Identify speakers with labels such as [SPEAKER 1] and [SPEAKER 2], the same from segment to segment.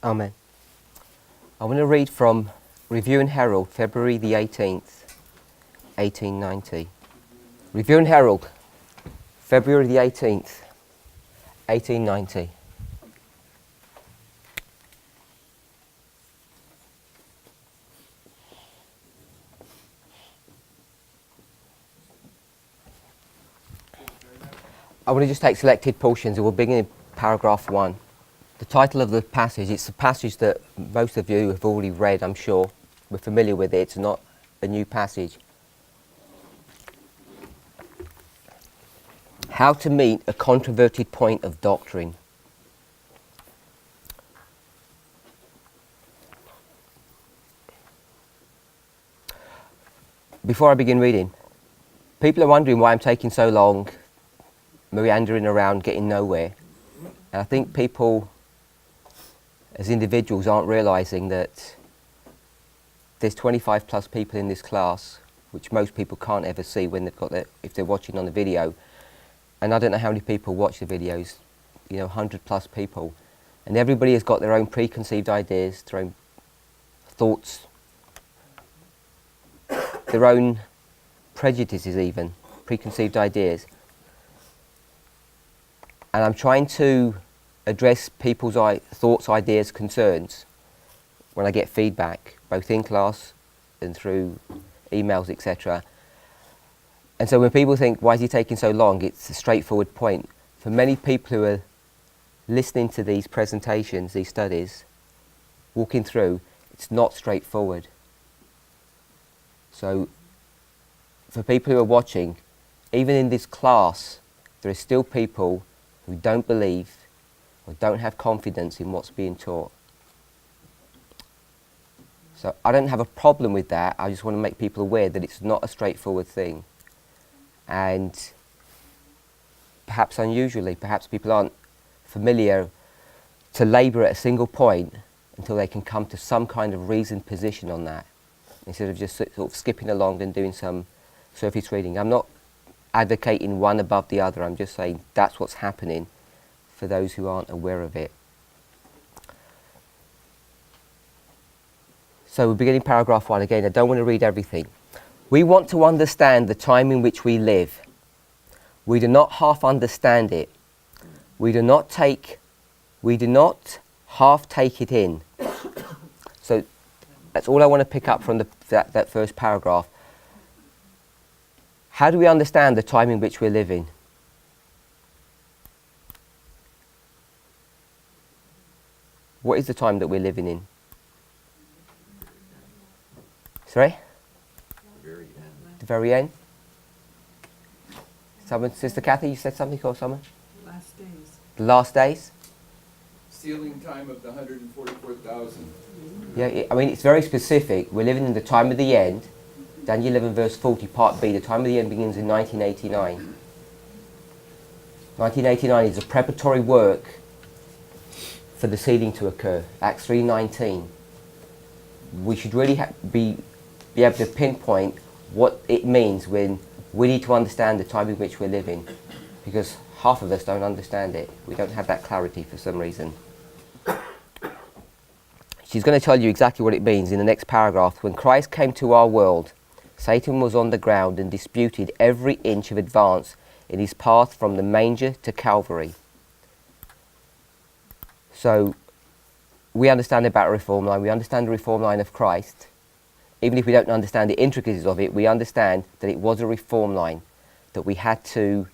[SPEAKER 1] Amen. I want to read from Review and Herald, February the 18th, 1890. Review and Herald, February the 18th, 1890. I want to just take selected portions and we'll begin in paragraph 1. The title of the passage, it's a passage that most of you have already read, I'm sure. We're familiar with it, it's not a new passage. How to meet a controverted point of doctrine. Before I begin reading, people are wondering why I'm taking so long, meandering around, getting nowhere. And I think people, as individuals, aren't realising that there's 25 plus people in this class, which most people can't ever see when they've got if they're watching on the video. And I don't know how many people watch the videos, 100 plus people. And everybody has got their own preconceived ideas, their own thoughts, their own prejudices even, preconceived ideas. And I'm trying to address people's thoughts, ideas, concerns when I get feedback, both in class and through emails, etc. And so when people think, why is he taking so long? It's a straightforward point. For many people who are listening to these presentations, these studies, walking through, it's not straightforward. So for people who are watching, even in this class, there are still people who don't believe or don't have confidence in what's being taught. So I don't have a problem with that. I just want to make people aware that it's not a straightforward thing. And perhaps unusually, perhaps people aren't familiar to labour at a single point until they can come to some kind of reasoned position on that, instead of just sort of skipping along and doing some surface reading. I'm not advocating one above the other, I'm just saying that's what's happening for those who aren't aware of it. So we're beginning paragraph 1 again. I don't want to read everything. We want to understand the time in which we live. We do not half understand it. We do not half take it in. So that's all I want to pick up from that first paragraph. How do we understand the time in which we're living? What is the time that we're living in? Sorry? The very end. Someone, Sister Kathy, you said something or someone?
[SPEAKER 2] Last days.
[SPEAKER 1] The last days?
[SPEAKER 3] Sealing time of the 144,000.
[SPEAKER 1] Yeah, I mean, it's very specific. We're living in the time of the end. Daniel 11 verse 40, part B. The time of the end begins in 1989. 1989 is a preparatory work for the sealing to occur. Acts 3:19. We should really be able to pinpoint what it means when we need to understand the time in which we're living, because half of us don't understand it. We don't have that clarity for some reason. She's going to tell you exactly what it means in the next paragraph. When Christ came to our world, Satan was on the ground and disputed every inch of advance in his path from the manger to Calvary. So we understand about a reform line. We understand the reform line of Christ. Even if we don't understand the intricacies of it, we understand that it was a reform line that we had to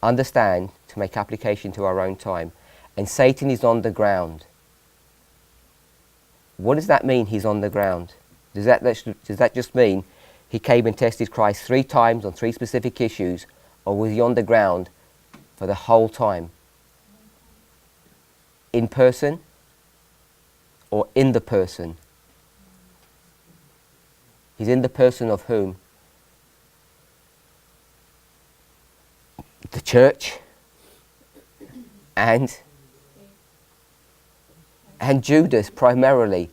[SPEAKER 1] understand to make application to our own time. And Satan is on the ground. What does that mean, he's on the ground? Does that just mean he came and tested Christ 3 times on 3 specific issues, or was he on the ground for the whole time? In person or in the person? He's in the person of whom? The church and Judas primarily.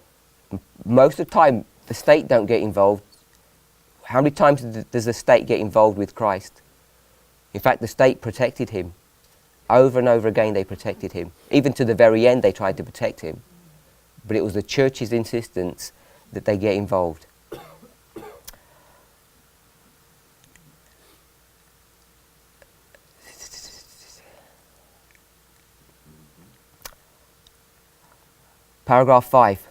[SPEAKER 1] Most of the time the state don't get involved. How many times does the state get involved with Christ? In fact, the state protected him. Over and over again they protected him. Even to the very end they tried to protect him. but it was the church's insistence that they get involved. Paragraph 5.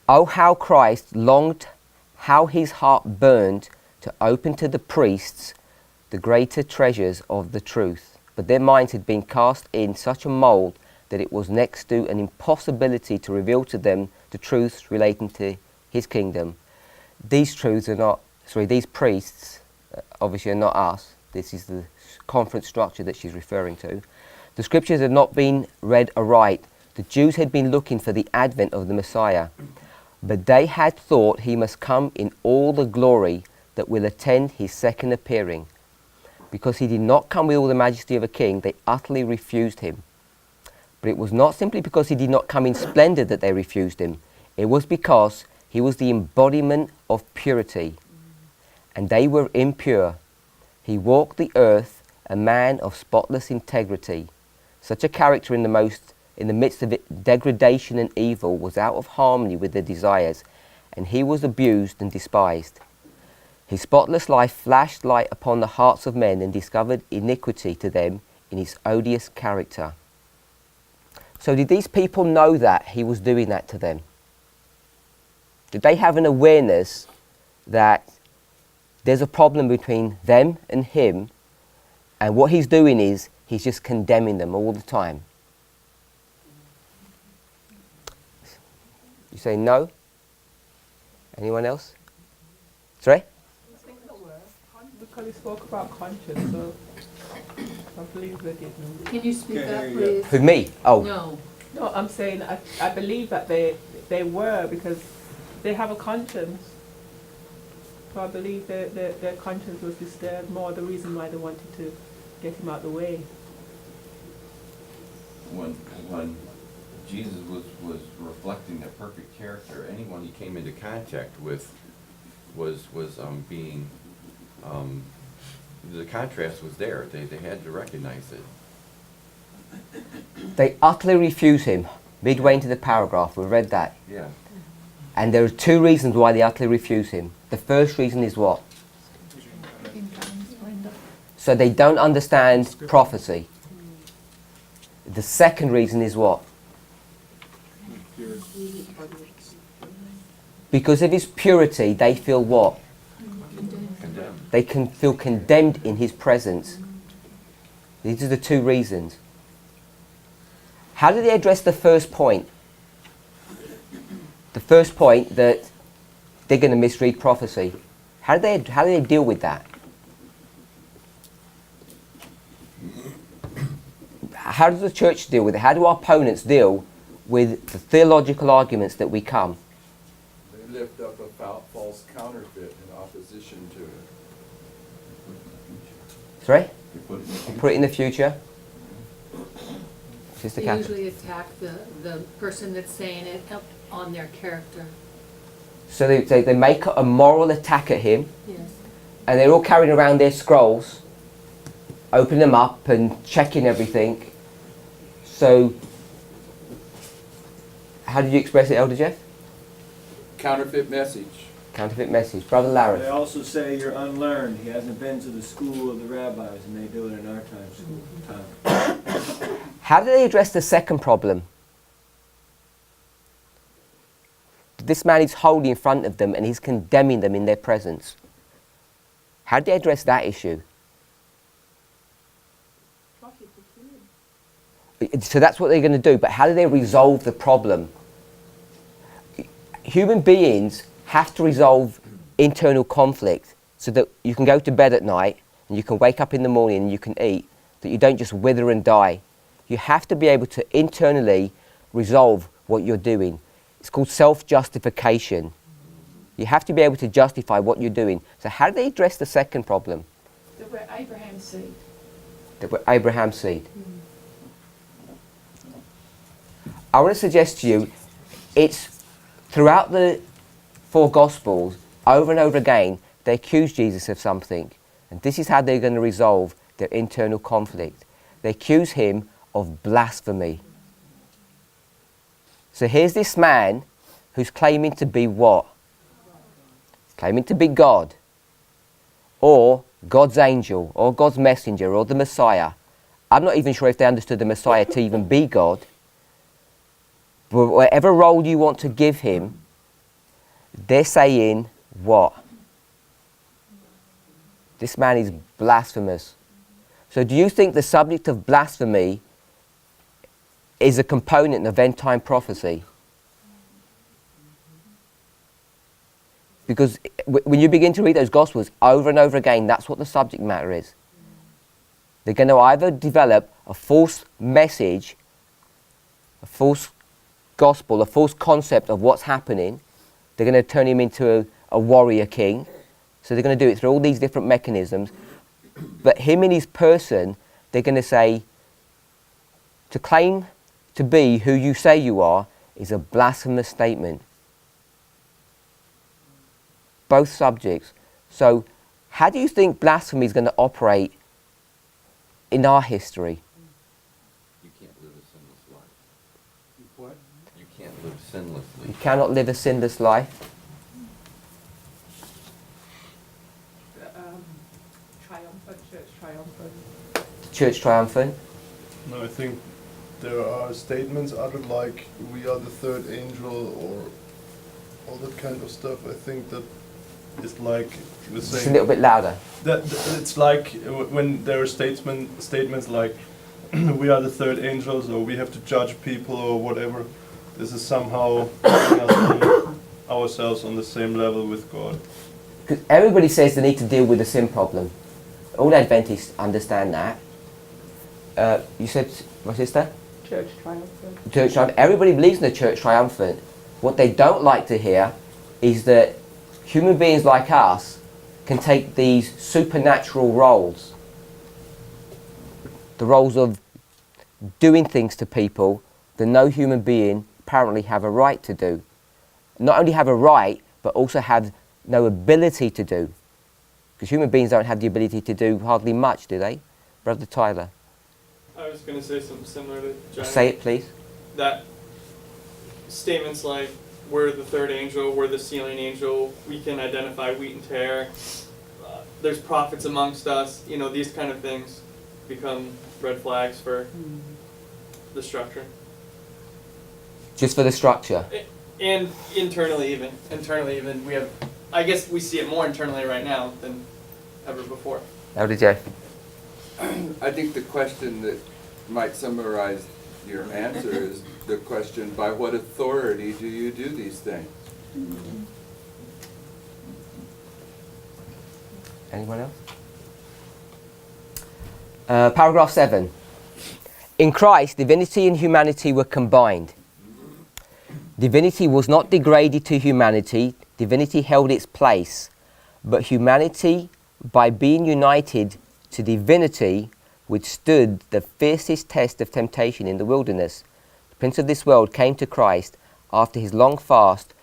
[SPEAKER 1] Oh, how Christ longed, how his heart burned to open to the priests the greater treasures of the truth. But their minds had been cast in such a mould that it was next to an impossibility to reveal to them the truths relating to his kingdom. These truths are not, these priests obviously are not us. This is the conference structure that she's referring to. The scriptures had not been read aright. The Jews had been looking for the advent of the Messiah, but they had thought he must come in all the glory that will attend his second appearing. Because he did not come with all the majesty of a king, they utterly refused him. But it was not simply because he did not come in splendor that they refused him. It was because he was the embodiment of purity, and they were impure. He walked the earth, a man of spotless integrity. Such a character in the midst of it, degradation and evil, was out of harmony with their desires, and he was abused and despised. His spotless life flashed light upon the hearts of men and discovered iniquity to them in his odious character. So did these people know that he was doing that to them? Did they have an awareness that there's a problem between them and him, and what he's doing is he's just condemning them all the time? You say no? Anyone else? Sorry?
[SPEAKER 2] Because he spoke about conscience, so I believe they did know.
[SPEAKER 4] Can you speak up, please?
[SPEAKER 1] Who, me? Oh.
[SPEAKER 4] No.
[SPEAKER 2] No, I'm saying I believe that they were, because they have a conscience. So I believe their conscience was disturbed more, the reason why they wanted to get him out of the way.
[SPEAKER 5] When Jesus was reflecting the perfect character, anyone he came into contact with was being, the contrast was there. They had to recognize it.
[SPEAKER 1] They utterly refuse him. Midway into the paragraph, we read that.
[SPEAKER 5] Yeah.
[SPEAKER 1] And there are two reasons why they utterly refuse him. The first reason is what? So they don't understand prophecy. The second reason is what? Because of his purity, they feel what?
[SPEAKER 5] Condemned.
[SPEAKER 1] They can feel condemned in his presence. These are the two reasons. How do they address the first point? The first point that they're going to misread prophecy. How do they deal with that? How does the church deal with it? How do our opponents deal with the theological arguments that we come?
[SPEAKER 3] They lift up a false counterfeit in opposition to it.
[SPEAKER 1] Sorry?
[SPEAKER 5] They put it
[SPEAKER 1] You put it in the future? Sister
[SPEAKER 4] They
[SPEAKER 1] Catherine.
[SPEAKER 4] usually attack the person that's saying it up on their character.
[SPEAKER 1] So they make a moral attack at him,
[SPEAKER 4] Yes.
[SPEAKER 1] and they're all carrying around their scrolls, opening them up and checking everything. So, how did you express it, Elder Jeff?
[SPEAKER 3] Counterfeit message.
[SPEAKER 1] Counterfeit message. Brother Larry.
[SPEAKER 6] They also say you're unlearned. He hasn't been to the school of the rabbis, and they do it in our time.
[SPEAKER 1] How do they address the second problem? This man is holy in front of them and he's condemning them in their presence. How do they address that issue? So that's what they're going to do, but how do they resolve the problem? Human beings have to resolve internal conflict so that you can go to bed at night and you can wake up in the morning and you can eat, that you don't just wither and die. You have to be able to internally resolve what you're doing. It's called self-justification. You have to be able to justify what you're doing. So how do they address the second problem?
[SPEAKER 7] They were Abraham's seed.
[SPEAKER 1] That we're Abraham's seed. I want to suggest to you, it's throughout the four Gospels, over and over again, they accuse Jesus of something. And this is how they're going to resolve their internal conflict. They accuse him of blasphemy. So here's this man who's claiming to be what? Claiming to be God, or God's angel, or God's messenger, or the Messiah. I'm not even sure if they understood the Messiah to even be God. But whatever role you want to give him, they're saying what? This man is blasphemous. So do you think the subject of blasphemy is a component of end time prophecy? Because when you begin to read those Gospels over and over again, that's what the subject matter is. They're going to either develop a false message, a false gospel, a false concept of what's happening. They're going to turn him into a warrior king. So they're going to do it through all these different mechanisms. But him in his person, they're going to say, to claim to be who you say you are is a blasphemous statement. Both subjects. So how do you think blasphemy is going to operate in our history?
[SPEAKER 5] You can't live a sinless life.
[SPEAKER 3] What?
[SPEAKER 5] You can't live sinlessly.
[SPEAKER 1] You cannot live a sinless life.
[SPEAKER 2] Triumphant, church triumphant.
[SPEAKER 1] Church triumphant.
[SPEAKER 8] No, I think there are statements uttered like we are the third angel or all that kind of stuff. I think that is like the
[SPEAKER 1] Just a
[SPEAKER 8] same.
[SPEAKER 1] little bit louder.
[SPEAKER 8] That it's like when there are statements like we are the third angels or we have to judge people or whatever. This is somehow putting us on ourselves on the same level with God.
[SPEAKER 1] Because everybody says they need to deal with the sin problem. All Adventists understand that. You said, my sister?
[SPEAKER 2] Church triumphant.
[SPEAKER 1] Church triumphant. Everybody believes in the church triumphant. What they don't like to hear is that human beings like us can take these supernatural roles. The roles of doing things to people that no human being apparently have a right to do. Not only have a right, but also have no ability to do. Because human beings don't have the ability to do hardly much, do they? Brother Tyler.
[SPEAKER 9] I was going to say something similar to Johnny.
[SPEAKER 1] Say it, please.
[SPEAKER 9] That statements like, we're the third angel, we're the sealing angel, we can identify wheat and tare, there's prophets amongst us, you know, these kind of things become red flags for the structure.
[SPEAKER 1] Just for the structure.
[SPEAKER 9] And internally even, we have, I guess we see it more internally right now than ever before.
[SPEAKER 1] Elder Jeff.
[SPEAKER 3] I think the question that might summarize your answer is the question, by what authority do you do these things?
[SPEAKER 1] Anyone else? Paragraph 7. In Christ, divinity and humanity were combined. Divinity was not degraded to humanity. Divinity held its place. But humanity, by being united to divinity, withstood the fiercest test of temptation in the wilderness. The prince of this world came to Christ after his long fast,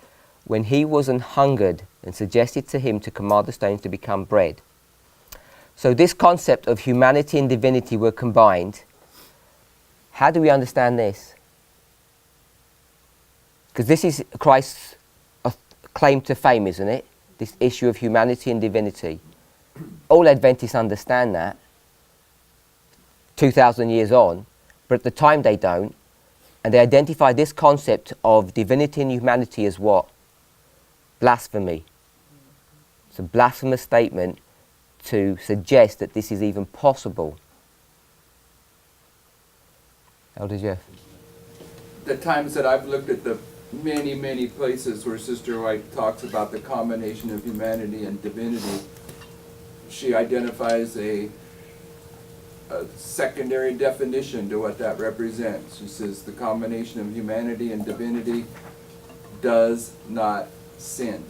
[SPEAKER 1] when he was an hungered, and suggested to him to command the stones to become bread. So this concept of humanity and divinity were combined. How do we understand this? Because this is Christ's claim to fame, isn't it? This issue of humanity and divinity. All Adventists understand that 2,000 years on, but at the time they don't. And they identify this concept of divinity and humanity as what? Blasphemy. It's a blasphemous statement to suggest that this is even possible. Elder Jeff.
[SPEAKER 3] The times that I've looked at the many places where Sister White talks about the combination of humanity and divinity, she identifies a secondary definition to what that represents. She says the combination of humanity and divinity does not sin.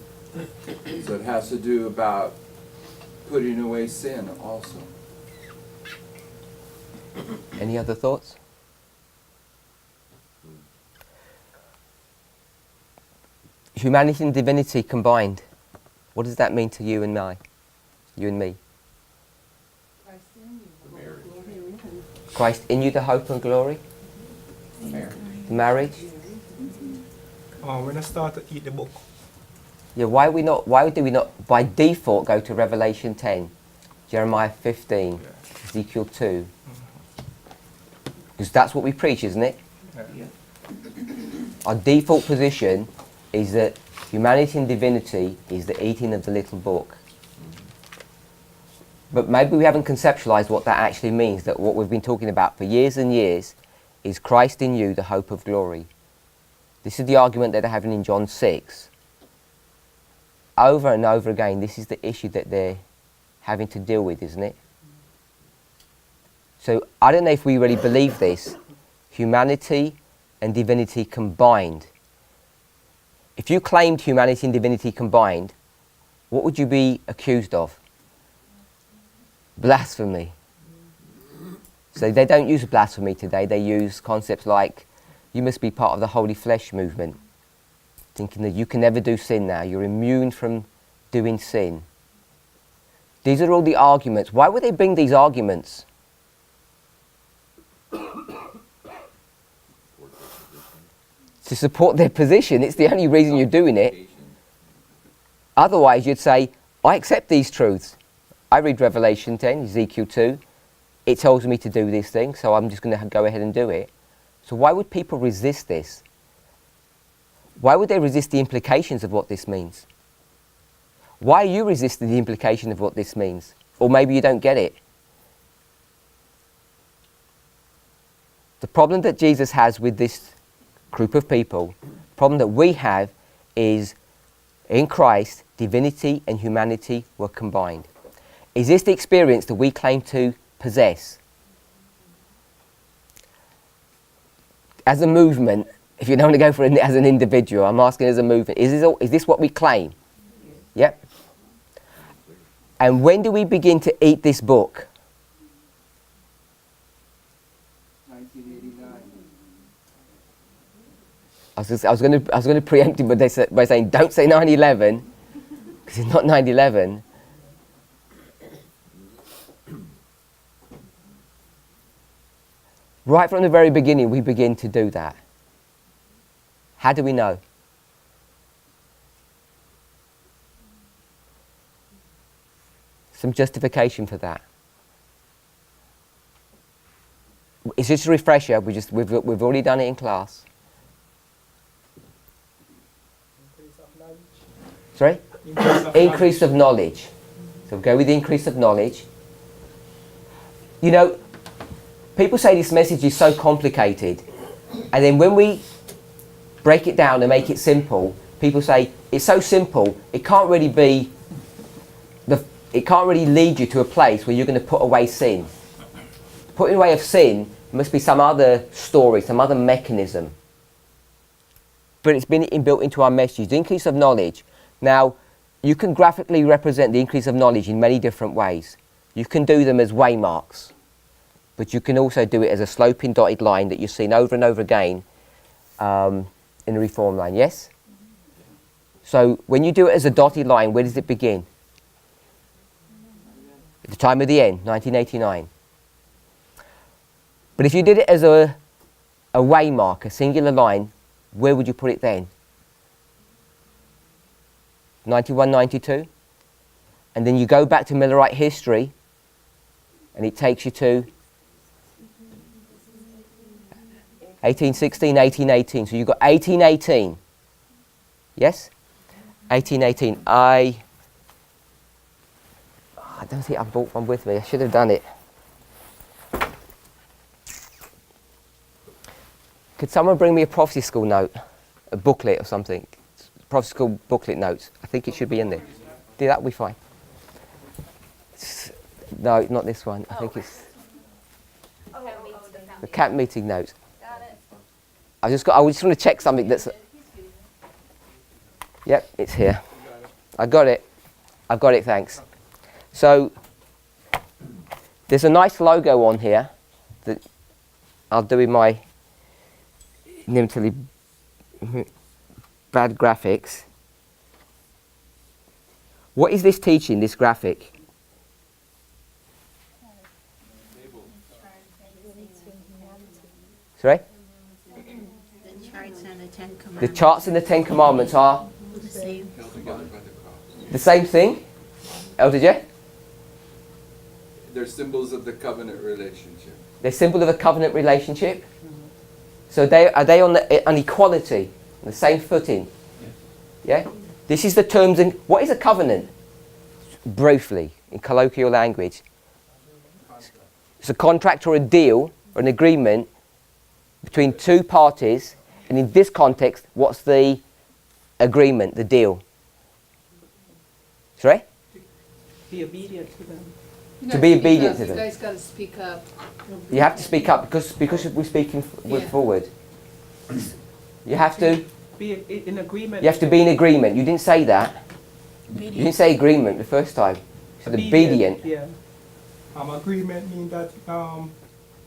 [SPEAKER 3] So it has to do about putting away sin also.
[SPEAKER 1] Any other thoughts? Humanity and divinity combined. What does that mean to you and me? You and me? Christ in you, the hope and glory?
[SPEAKER 5] Marriage.
[SPEAKER 1] The marriage?
[SPEAKER 10] when I start to eat the book.
[SPEAKER 1] Yeah, why do we not by default go to Revelation 10, Jeremiah 15, Ezekiel 2? Because that's what we preach, isn't it?
[SPEAKER 10] Yeah.
[SPEAKER 1] Our default position is that humanity and divinity is the eating of the little book. But maybe we haven't conceptualized what that actually means, that what we've been talking about for years and years is Christ in you, the hope of glory. This is the argument that they're having in John 6. Over and over again, this is the issue that they're having to deal with, isn't it? So I don't know if we really believe this. Humanity and divinity combined. If you claimed humanity and divinity combined, what would you be accused of? Blasphemy. So they don't use blasphemy today. They use concepts like, you must be part of the holy flesh movement, thinking that you can never do sin now. You're immune from doing sin. These are all the arguments. Why would they bring these arguments? To support their position. It's the only reason you're doing it. Otherwise, you'd say, I accept these truths. I read Revelation 10, Ezekiel 2. It tells me to do this thing, so I'm just going to go ahead and do it. So why would people resist this? Why would they resist the implications of what this means? Why are you resisting the implication of what this means? Or maybe you don't get it. The problem that Jesus has with this group of people, the problem that we have is in Christ, divinity and humanity were combined. Is this the experience that we claim to possess? As a movement, if you don't want to go for it as an individual, I'm asking as a movement, is this what we claim? Yep. And when do we begin to eat this book?
[SPEAKER 3] 1989.
[SPEAKER 1] I was going to preempt him by saying, don't say 9/11, because it's not 9/11. Right from the very beginning, we begin to do that. How do we know? Some justification for that. It's just a refresher. We've already done it in class. Sorry? Increase of knowledge. So go with the increase of knowledge. You know, people say this message is so complicated, and then when we break it down and make it simple, people say it's so simple. It can't really lead you to a place where you're going to put away sin. Putting away of sin must be some other story, some other mechanism. But it's been inbuilt into our message. The increase of knowledge. Now, you can graphically represent the increase of knowledge in many different ways. You can do them as waymarks, but you can also do it as a sloping dotted line that you've seen over and over again in the reform line, yes? So when you do it as a dotted line, where does it begin? At the time of the end, 1989. But if you did it as a waymark, a singular line, where would you put it then? 91, 92? And then you go back to Millerite history, and it takes you to 1816, 1818. So you've got 1818. Yes? 1818. I don't think I brought one with me. I should have done it. Could someone bring me a prophecy school note? A booklet or something? Prophecy school booklet notes. I think it should be in there. That will be fine. No, not this one. I think it's the camp meeting notes. I just want to check something that's... Yep, it's here. I got it. I've got it, thanks. So, there's a nice logo on here that I'll do in my inimitably bad graphics. What is this teaching, this graphic? Sorry?
[SPEAKER 4] The charts and the
[SPEAKER 10] Ten
[SPEAKER 1] The
[SPEAKER 10] Commandments.
[SPEAKER 1] charts in the Ten Commandments are
[SPEAKER 10] The same.
[SPEAKER 3] Held together by the cross.
[SPEAKER 1] the same thing. Elder Jeff?
[SPEAKER 3] They're symbols of the covenant relationship.
[SPEAKER 1] They're symbol of a covenant relationship. So are they on an equality, on the same footing? Yeah? This is the terms and what is a covenant? Briefly, in colloquial language. It's a contract or a deal or an agreement between two parties, and in this context, what's the agreement, the deal? Sorry?
[SPEAKER 2] Be obedient to them.
[SPEAKER 4] You
[SPEAKER 1] To
[SPEAKER 4] gotta
[SPEAKER 1] be
[SPEAKER 4] speak
[SPEAKER 1] obedient
[SPEAKER 4] up.
[SPEAKER 1] to them.
[SPEAKER 4] You guys gotta speak up.
[SPEAKER 1] You have to speak up because we're speaking
[SPEAKER 4] Yeah.
[SPEAKER 1] forward. You have to.
[SPEAKER 2] Be in agreement.
[SPEAKER 1] You have to be in agreement. You didn't say that. You didn't say agreement the first time. You said obedient.
[SPEAKER 2] Yeah.
[SPEAKER 11] Agreement means that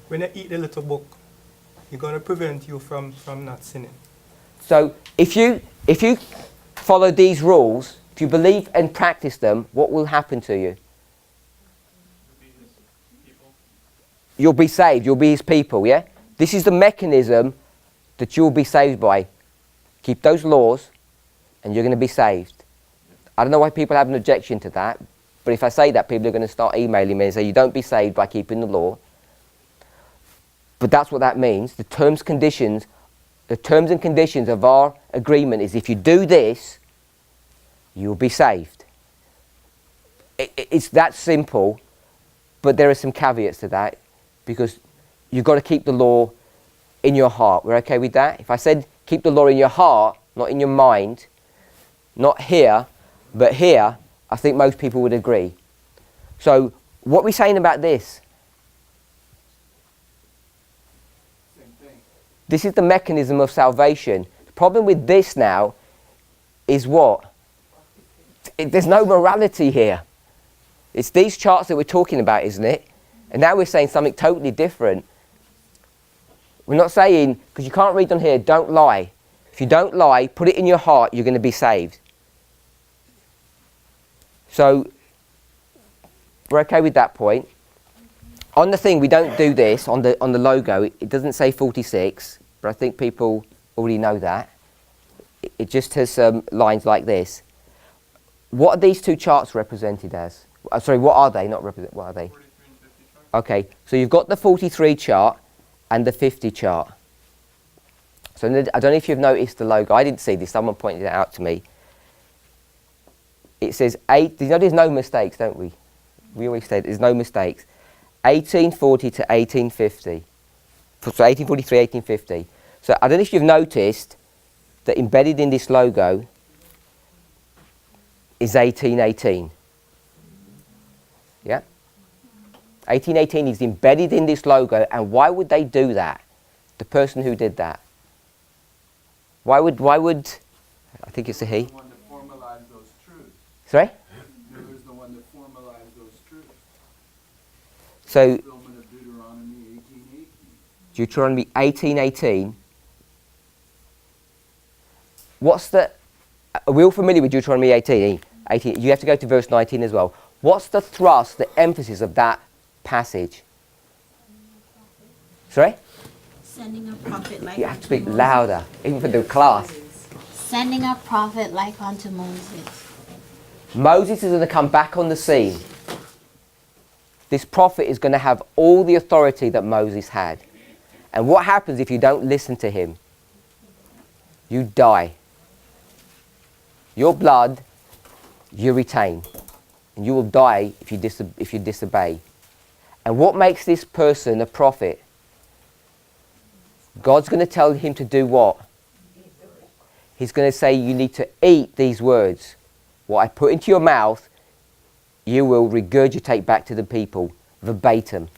[SPEAKER 11] when you eat the little book, it's going to prevent you from not sinning.
[SPEAKER 1] So if you follow these rules, if you believe and practice them, what will happen to you? You'll be saved. You'll be his people, yeah? This is the mechanism that you'll be saved by. Keep those laws and you're going to be saved. I don't know why people have an objection to that, but if I say that, people are going to start emailing me and say, you don't be saved by keeping the law. But that's what that means. The terms and conditions of our agreement is if you do this, you'll be saved. It's that simple, but there are some caveats to that because you've got to keep the law in your heart. We're okay with that? If I said keep the law in your heart, not in your mind, not here, but here, I think most people would agree. So what are we saying about this?
[SPEAKER 3] Same thing.
[SPEAKER 1] This is the mechanism of salvation. The problem with this now is what? There's no morality here. It's these charts that we're talking about, isn't it? And now we're saying something totally different. We're not saying, because you can't read on here, don't lie. If you don't lie, put it in your heart, you're going to be saved. So, we're okay with that point. On the thing, we don't do this, on the logo, it doesn't say 46, but I think people already know that. It just has lines like this. What are these two charts represented as? Sorry, what are they? Not represent. What are they?
[SPEAKER 8] 43 and 55.
[SPEAKER 1] Okay, so you've got the 43 chart and the 50 chart. So I don't know if you've noticed the logo. I didn't see this. Someone pointed it out to me. It says 8. You know, there's no mistakes, don't we? We always say there's no mistakes. 1840 to 1850. So 1843, 1850. So I don't know if you've noticed that embedded in this logo is 1818. Yeah? 1818 is embedded in this logo, and why would they do that? The person who did that. Why would I think it's a he.
[SPEAKER 3] The one that formalized those truths.
[SPEAKER 1] Sorry?
[SPEAKER 3] Miller's the one that formalized those truths.
[SPEAKER 1] So
[SPEAKER 3] Fulfillment of Deuteronomy 18:18.
[SPEAKER 1] Deuteronomy 18:18. What's the? Are we all familiar with Deuteronomy 18? You have to go to verse 19 as well. What's the thrust, the emphasis of that passage? Sorry?
[SPEAKER 10] Sending a prophet like
[SPEAKER 1] You have to
[SPEAKER 10] unto
[SPEAKER 1] speak
[SPEAKER 10] Moses.
[SPEAKER 1] louder, even for the class.
[SPEAKER 10] Sending a prophet like unto Moses.
[SPEAKER 1] Moses is going to come back on the scene. This prophet is going to have all the authority that Moses had. And what happens if you don't listen to him? You die. Your blood, you retain. And you will die if you disobey. And what makes this person a prophet? God's going to tell him to do what? He's going to say, you need to eat these words. What I put into your mouth, you will regurgitate back to the people, verbatim.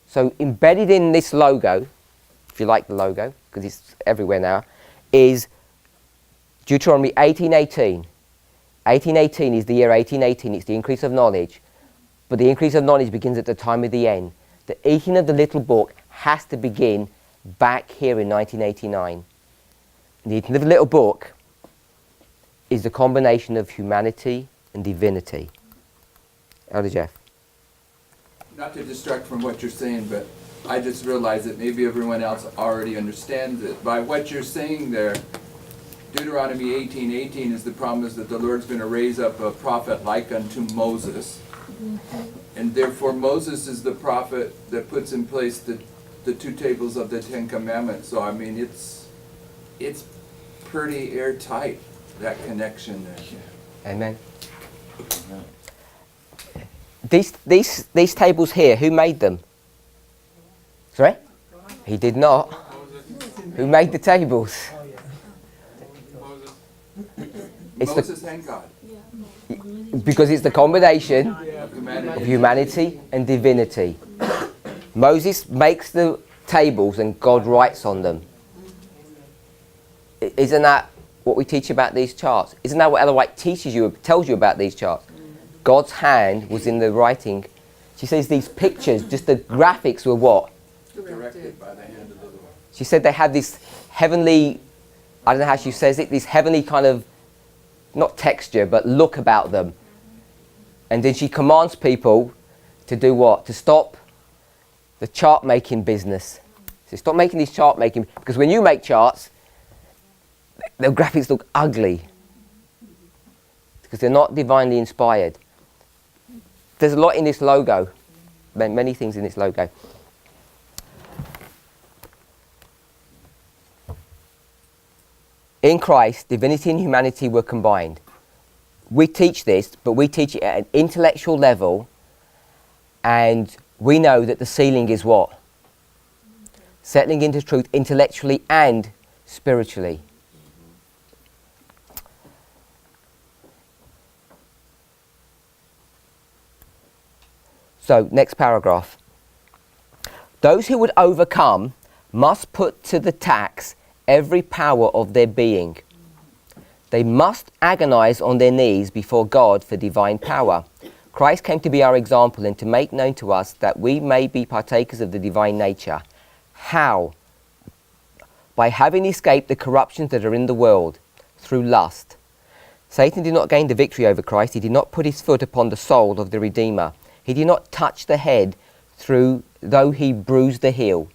[SPEAKER 1] So embedded in this logo, if you like the logo, because it's everywhere now, is Deuteronomy 18:18. 18:18 is the year 1818. It's the increase of knowledge. But the increase of knowledge begins at the time of the end. The eating of the little book has to begin back here in 1989. The eating of the little book is the combination of humanity and divinity. Elder Jeff.
[SPEAKER 3] Not to distract from what you're saying, but I just realized that maybe everyone else already understands it. By what you're saying there, Deuteronomy 18:18 is the promise that the Lord's going to raise up a prophet like unto Moses. And therefore Moses is the prophet that puts in place the two tables of the Ten Commandments. So I mean it's pretty airtight, that connection there.
[SPEAKER 1] Amen. These tables here, who made them? Sorry? He did not. Who made the tables? It's
[SPEAKER 3] Moses and God.
[SPEAKER 1] because it's the combination
[SPEAKER 3] Of humanity.
[SPEAKER 1] of humanity and divinity. Moses makes the tables and God writes on them. Isn't that what we teach about these charts? Isn't that what Ellen White tells you about these charts? God's hand was in the writing. She says these pictures, just the graphics were what?
[SPEAKER 3] Directed by the hand of the Lord.
[SPEAKER 1] She said they had this heavenly, I don't know how she says it, this heavenly kind of, not texture, but look about them. And then she commands people to do what? To stop the chart making business. So stop making these chart making, because when you make charts, the graphics look ugly. Because they're not divinely inspired. There's a lot in this logo, many things in this logo. In Christ, divinity and humanity were combined. We teach this, but we teach it at an intellectual level, and we know that the ceiling is what? Settling into truth intellectually and spiritually. So, next paragraph. Those who would overcome must put to the tax every power of their being. They must agonize on their knees before God for divine power. Christ came to be our example and to make known to us that we may be partakers of the divine nature. How? By having escaped the corruptions that are in the world, through lust. Satan did not gain the victory over Christ. He did not put his foot upon the soul of the Redeemer. He did not touch the head, though he bruised the heel.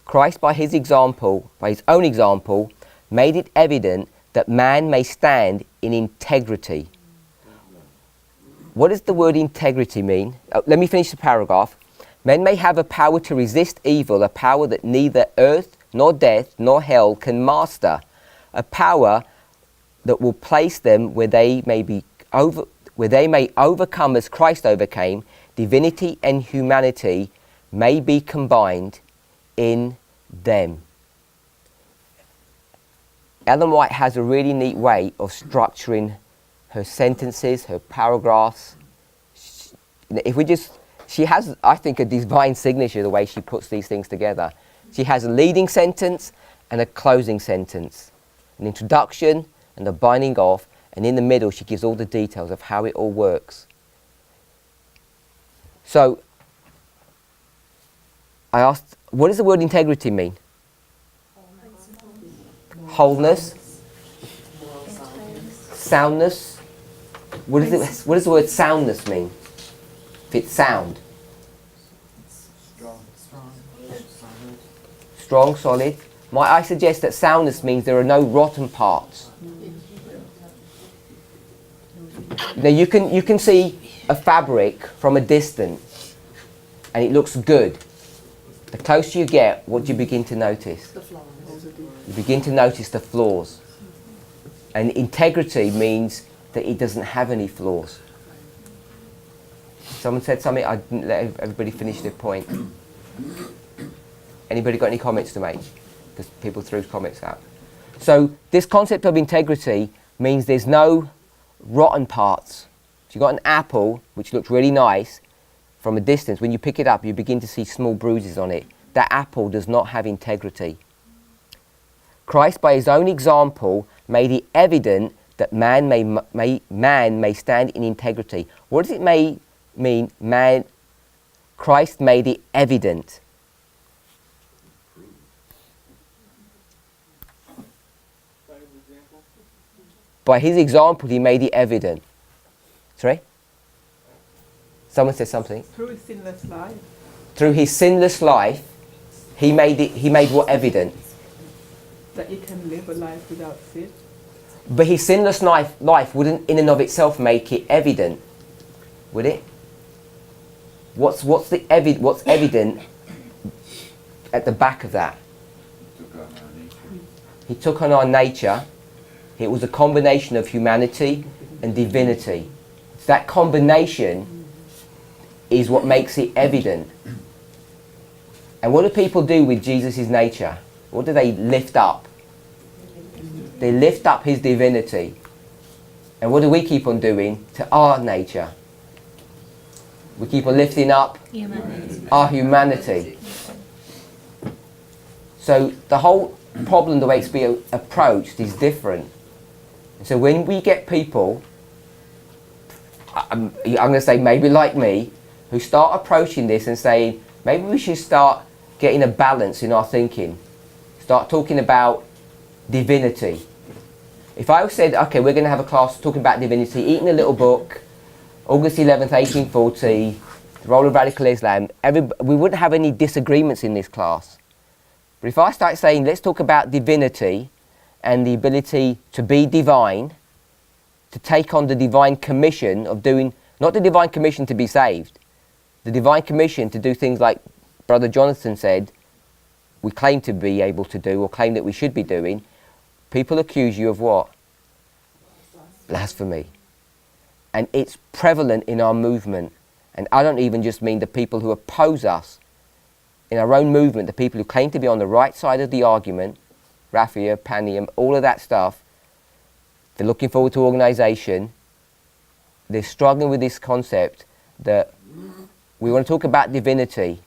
[SPEAKER 1] Christ, by his own example, made it evident that man may stand in integrity. What does the word integrity mean? Let me finish the paragraph. Men may have a power to resist evil, a power that neither earth, nor death, nor hell can master. A power that will place them where they may overcome as Christ overcame. Divinity and humanity may be combined in them. Ellen White has a really neat way of structuring her sentences, her paragraphs. She has, I think, a divine signature the way she puts these things together. She has a leading sentence and a closing sentence, an introduction and a binding off, and in the middle she gives all the details of how it all works. So, I asked, what does the word integrity mean? Wholeness, soundness. What does the word soundness mean? If it's sound. Strong, solid. Might I suggest that soundness means there are no rotten parts? Now you can see a fabric from a distance and it looks good. The closer you get, what do you begin to notice?
[SPEAKER 4] The flaws.
[SPEAKER 1] You begin to notice the flaws. And integrity means that it doesn't have any flaws. Someone said something, I didn't let everybody finish their point. Anybody got any comments to make? Because people threw comments out. So this concept of integrity means there's no rotten parts. So you've got an apple, which looks really nice, from a distance. When you pick it up, you begin to see small bruises on it. That apple does not have integrity. Christ, by his own example, made it evident that man may stand in integrity. What does it mean? Christ made it evident. By his example, he made it evident. Sorry? Someone said something.
[SPEAKER 2] Through his sinless life.
[SPEAKER 1] Through his sinless life, He made what evident?
[SPEAKER 2] That you can live a life without sin.
[SPEAKER 1] But his sinless life wouldn't in and of itself make it evident, would it? What's evident at the back of that? He took on our nature. It was a combination of humanity and divinity. So that combination is what makes it evident. And what do people do with Jesus' nature? What do they lift up? They lift up his divinity. And what do we keep on doing to our nature? We keep on lifting up our humanity. So the whole problem, the way it's being approached, is different. And so when we get people, I'm going to say maybe like me, who start approaching this and saying, maybe we should start getting a balance in our thinking. Start talking about divinity. If I said, okay, we're going to have a class talking about divinity, eating a little book, August 11th, 1840, the role of radical Islam, we wouldn't have any disagreements in this class. But if I start saying, let's talk about divinity and the ability to be divine, to take on the divine commission of doing, not the divine commission to be saved, the divine commission to do things like Brother Jonathan said, we claim to be able to do, or claim that we should be doing, people accuse you of what? Blasphemy. And it's prevalent in our movement. And I don't even just mean the people who oppose us. In our own movement, the people who claim to be on the right side of the argument, Raphia, Panium, all of that stuff, they're looking forward to organisation. They're struggling with this concept that we want to talk about divinity,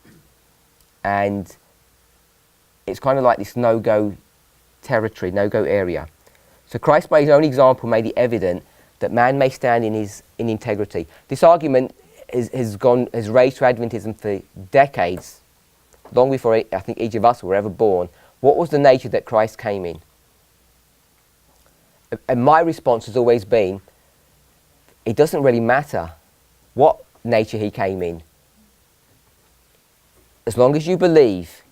[SPEAKER 1] and it's kind of like this no-go territory, no-go area. So Christ, by his own example, made it evident that man may stand in integrity. This argument has raised to Adventism for decades, long before I think each of us were ever born. What was the nature that Christ came in? And my response has always been, it doesn't really matter what nature he came in. As long as you believe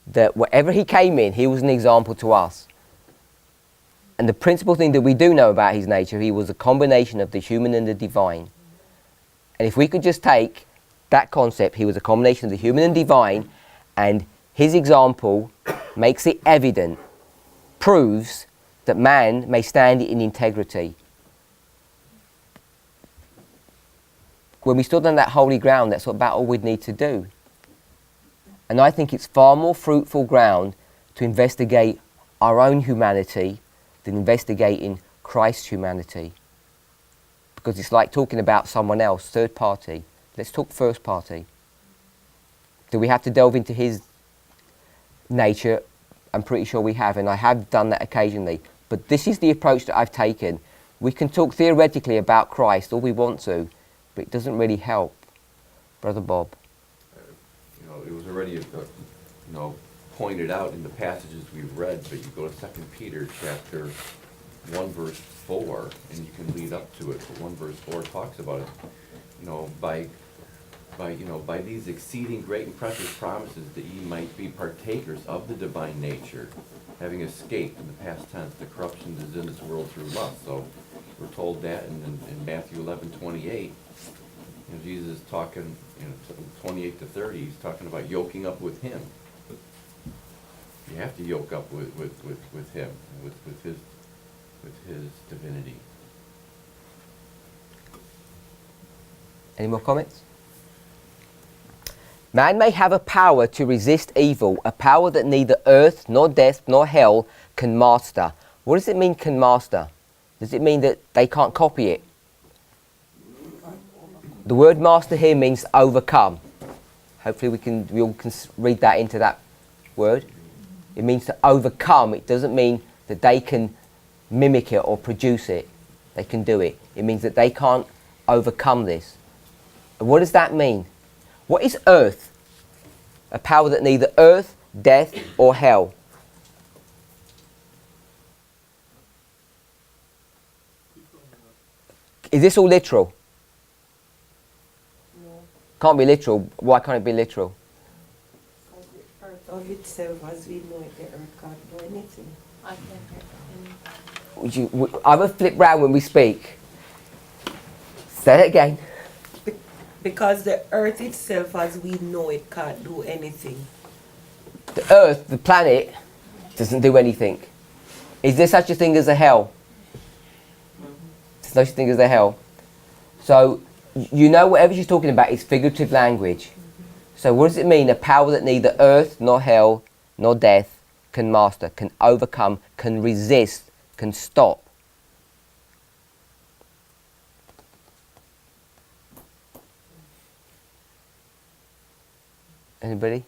[SPEAKER 1] that whatever he came in, he was an example to us. And the principal thing that we do know about his nature, he was a combination of the human and the divine. And if we could just take that concept, he was a combination of the human and divine, and his example makes it evident, proves that man may stand in integrity. When we stood on that holy ground, that's about all we'd need to do. And I think it's far more fruitful ground to investigate our own humanity than investigating Christ's humanity. Because it's like talking about someone else, third party. Let's talk first party. Do we have to delve into his nature? I'm pretty sure we have, and I have done that occasionally. But this is the approach that I've taken. We can talk theoretically about Christ all we want to, but it doesn't really help. Brother Bob.
[SPEAKER 5] It was already pointed out in the passages we've read, but you go to 2 Peter chapter 1 verse 4, and you can lead up to it, but 1 verse 4 talks about it, by these exceeding great and precious promises, that ye might be partakers of the divine nature, having escaped in the past tense the corruption that is in this world through lust. So we're told that in Matthew 11:28. Jesus is talking, 28 to 30, he's talking about yoking up with him. You have to yoke up with him, with his divinity.
[SPEAKER 1] Any more comments? Man may have a power to resist evil, a power that neither earth, nor death, nor hell can master. What does it mean, can master? Does it mean that they can't copy it? The word master here means overcome. Hopefully we all can read that into that word. It means to overcome. It doesn't mean that they can mimic it or produce it. They can do it. It means that they can't overcome this. And what does that mean? What is earth? A power that neither earth, death, or hell. Is this all literal? No. Can't be literal. Why can't it be literal?
[SPEAKER 7] Because the earth
[SPEAKER 12] of itself as we know it, the earth can't do anything.
[SPEAKER 4] I can't hear any.
[SPEAKER 1] I will flip round when we speak. Say it again.
[SPEAKER 12] Because the earth itself as we know it can't do anything.
[SPEAKER 1] The Earth, the planet, doesn't do anything. Is there such a thing as a hell? There's no such thing as a hell. So, you know whatever she's talking about is figurative language. So what does it mean? A power that neither earth, nor hell, nor death can master, can overcome, can resist, can stop. Anybody?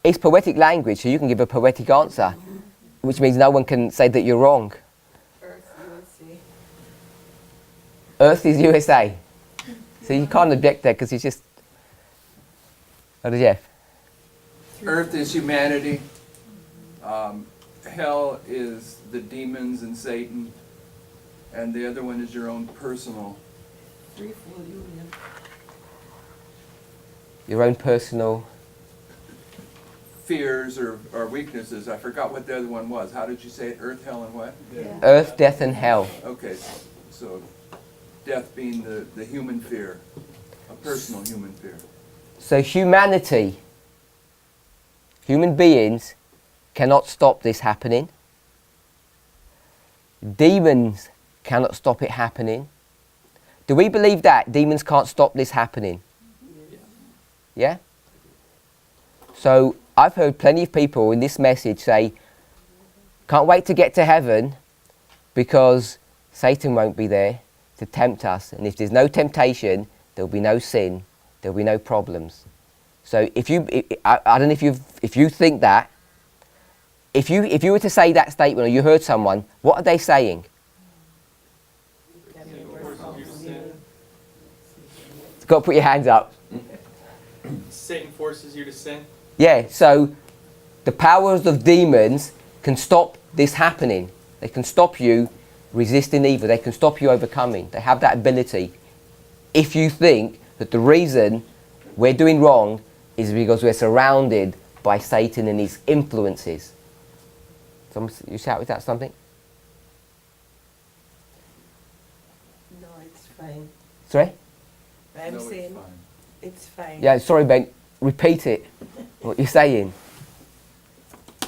[SPEAKER 1] It's poetic language, so you can give a poetic answer, which means no one can say that you're wrong. Earth is USA. So you can't object there because it's just... What is Jeff?
[SPEAKER 3] Earth is humanity. Hell is the demons and Satan. And the other one is your own personal.
[SPEAKER 12] Threefold union.
[SPEAKER 1] Your own personal...
[SPEAKER 3] Fears or weaknesses. I forgot what the other one was. How did you say it? Earth, hell, and what?
[SPEAKER 12] Yeah.
[SPEAKER 1] Earth, death and hell.
[SPEAKER 3] Okay, so death being the human fear, a personal human fear.
[SPEAKER 1] So humanity, human beings, cannot stop this happening. Demons cannot stop it happening. Do we believe that? Demons can't stop this happening? Yeah? So I've heard plenty of people in this message say, can't wait to get to heaven because Satan won't be there to tempt us. And if there's no temptation, there'll be no sin, there'll be no problems. So if you, I don't know if you think that, if you were to say that statement or you heard someone, what are they saying? You've got to put your hands up.
[SPEAKER 9] Satan forces you to sin.
[SPEAKER 1] Yeah, so the powers of demons can stop this happening. They can stop you resisting evil. They can stop you overcoming. They have that ability. If you think that the reason we're doing wrong is because we're surrounded by Satan and his influences. You shout, is that something?
[SPEAKER 12] No, it's fine.
[SPEAKER 1] Sorry?
[SPEAKER 12] I'm
[SPEAKER 3] No,
[SPEAKER 12] saying
[SPEAKER 3] it's fine.
[SPEAKER 12] it's fine.
[SPEAKER 1] Yeah, sorry Ben, repeat it, what you're saying.
[SPEAKER 12] I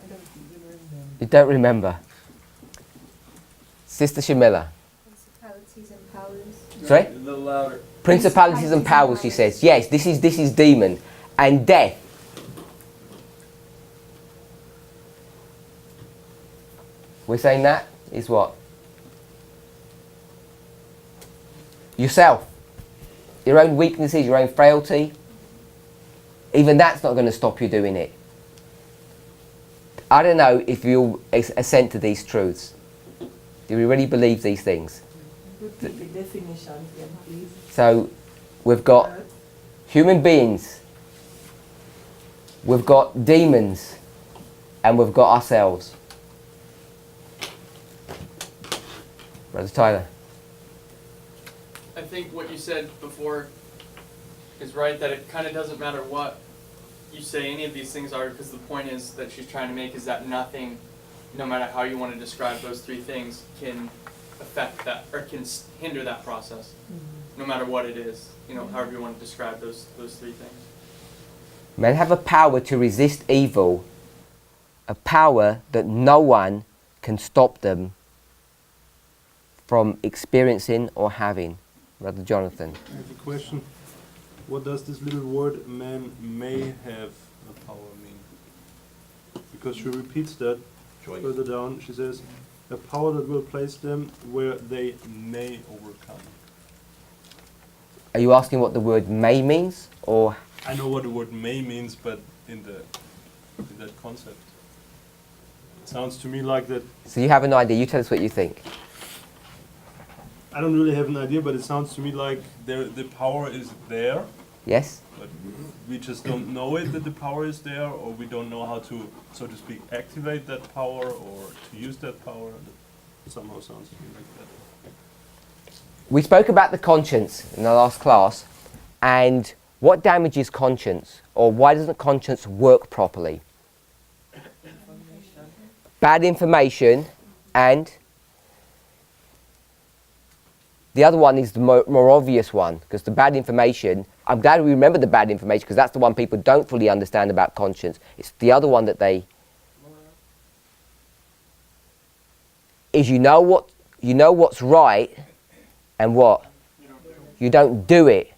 [SPEAKER 12] don't even remember.
[SPEAKER 1] You don't remember. Sister Shamila.
[SPEAKER 4] Principalities and powers.
[SPEAKER 1] Sorry?
[SPEAKER 6] A little louder.
[SPEAKER 1] Principalities and powers, she says. Yes, this is demon. And death. We're saying that is what? Yourself. Your own weaknesses, your own frailty. Even that's not going to stop you doing it. I don't know if you'll assent to these truths. Do we really believe these things?
[SPEAKER 12] Repeat the definition again, please.
[SPEAKER 1] So, we've got human beings, we've got demons, and we've got ourselves. Brother Tyler.
[SPEAKER 9] I think what you said before is right, that it kind of doesn't matter what you say any of these things are, because the point is that she's trying to make is that nothing, no matter how you want to describe those three things, can affect that or can hinder that process, no matter what it is, however you want to describe those three things.
[SPEAKER 1] Men have a power to resist evil, a power that no one can stop them from experiencing or having. Brother Jonathan.
[SPEAKER 8] I have a question. What does this little word "man may have a power" mean? Because she repeats that
[SPEAKER 5] Choice.
[SPEAKER 8] further down. She says, "A power that will place them where they may overcome."
[SPEAKER 1] Are you asking what the word may means, or?
[SPEAKER 8] I know what the word "may" means, but in that concept, it sounds to me like that.
[SPEAKER 1] So you have an idea. You tell us what you think.
[SPEAKER 8] I don't really have an idea, but it sounds to me like the power is there.
[SPEAKER 1] Yes.
[SPEAKER 8] But we just don't know it, that the power is there, or we don't know how to, so to speak, activate that power or to use that power. That somehow sounds to me like that.
[SPEAKER 1] We spoke about the conscience in the last class, and What damages conscience? Or why doesn't conscience work properly? Bad information, and the other one is the more obvious one, because the bad information, I'm glad we remember the bad information, because that's the one people don't fully understand about conscience. It's the other one that is you know what's right, and what? You don't do it.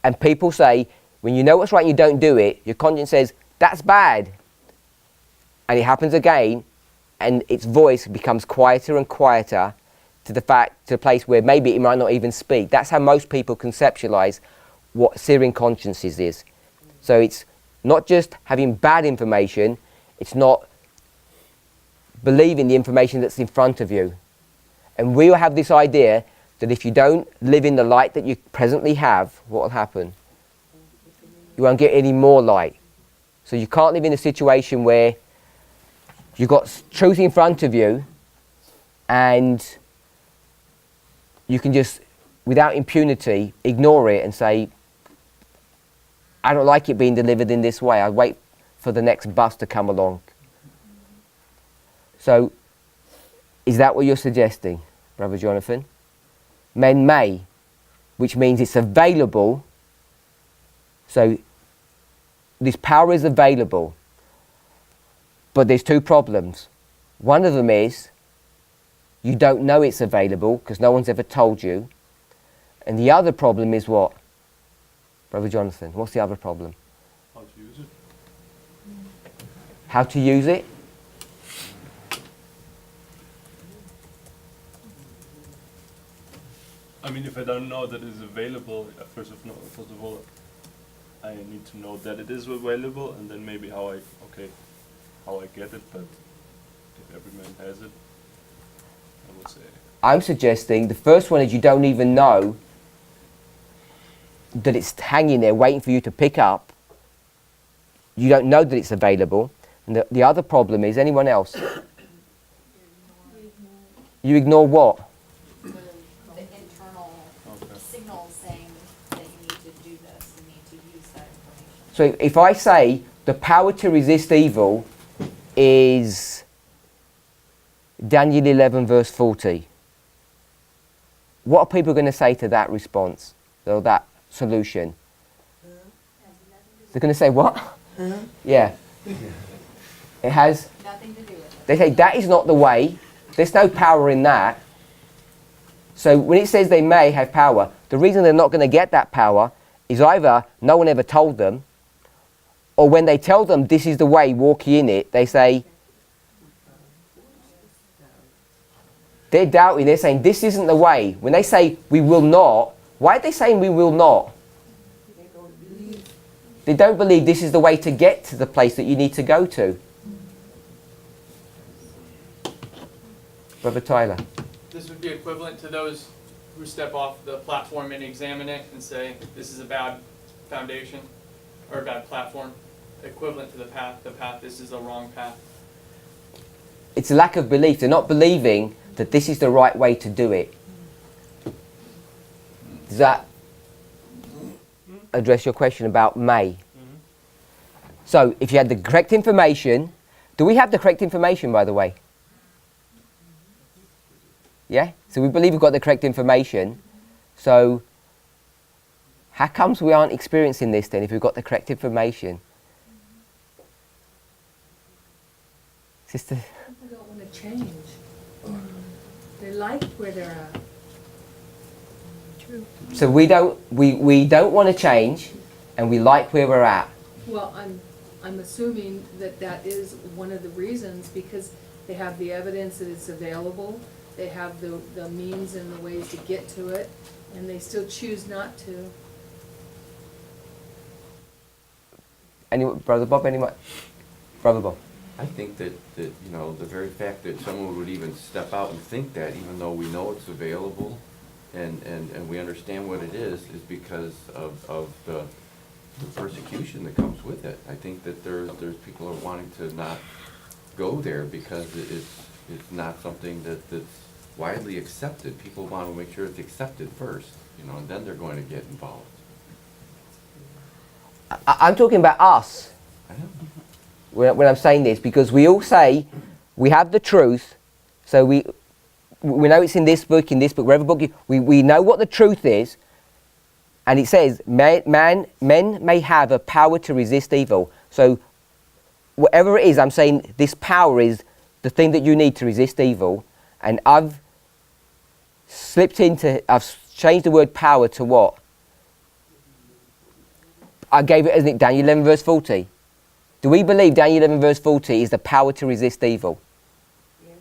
[SPEAKER 1] And people say, when you know what's right and you don't do it, your conscience says, that's bad. And it happens again, and its voice becomes quieter and quieter to the place where maybe it might not even speak. That's how most people conceptualize what searing consciences is. So it's not just having bad information, it's not believing the information that's in front of you. And we all have this idea that if you don't live in the light that you presently have, what will happen? You won't get any more light. So you can't live in a situation where you've got truth in front of you and you can just, without impunity, ignore it and say, I don't like it being delivered in this way. I wait for the next bus to come along. So, is that what you're suggesting, Brother Jonathan? Men may, which means it's available. So, this power is available. But there's two problems. One of them is, you don't know it's available because no one's ever told you. And the other problem is what? Brother Jonathan, what's the other problem?
[SPEAKER 8] How to use it?
[SPEAKER 1] How to use it?
[SPEAKER 8] I mean, if I don't know that it's available, first of all, I need to know that it is available, and then maybe how I get it. But if every man has it, I would say.
[SPEAKER 1] I'm suggesting the first one is you don't even know that it's hanging there waiting for you to pick up. You don't know that it's available. And the other problem is, anyone else? You ignore what?
[SPEAKER 13] The internal signals saying that you need to do this, you need to use that information.
[SPEAKER 1] So if I say the power to resist evil is Daniel 11 verse 40, what are people going to say to that response, or that solution? They're going to say what? Yeah. It has
[SPEAKER 13] Nothing to do with it.
[SPEAKER 1] They say that is not the way. There's no power in that. So when it says they may have power, the reason they're not going to get that power is either no one ever told them, or when they tell them this is the way, walk ye in it, they say, they're doubting, they're saying this isn't the way. When they say we will not, why are they saying we will not? They don't believe this is the way to get to the place that you need to go to. Brother Tyler.
[SPEAKER 9] This would be equivalent to those who step off the platform and examine it and say, this is a bad foundation or a bad platform. Equivalent to the path, this is a wrong path.
[SPEAKER 1] It's a lack of belief. They're not believing that this is the right way to do it. Does that address your question about may? So, if you had the correct information, do we have the correct information, by the way? Yeah? So we believe we've got the correct information. So, how comes we aren't experiencing this then if we've got the correct information? Sister?
[SPEAKER 4] People don't want to change. They like where they're at. True.
[SPEAKER 1] So we don't want to change, and we like where we're at.
[SPEAKER 4] Well, I'm assuming that that is one of the reasons, because they have the evidence that it's available, they have the means and the ways to get to it, and they still choose not to.
[SPEAKER 1] Brother Bob, anyone? Brother Bob.
[SPEAKER 5] I think that the very fact that someone would even step out and think that, even though we know it's available and we understand what it is because of the persecution that comes with it. I think that there's people who are wanting to not go there because it's not something that's widely accepted. People want to make sure it's accepted first, and then they're going to get involved.
[SPEAKER 1] I'm talking about us when I'm saying this, because we all say we have the truth, so we know it's in this book, wherever book we know what the truth is, and it says men may have a power to resist evil. So whatever it is, I'm saying this power is the thing that you need to resist evil, and I've changed the word power to what? I gave it as Daniel 11 verse 40. Do we believe Daniel 11 verse 40 is the power to resist evil?
[SPEAKER 12] Yes.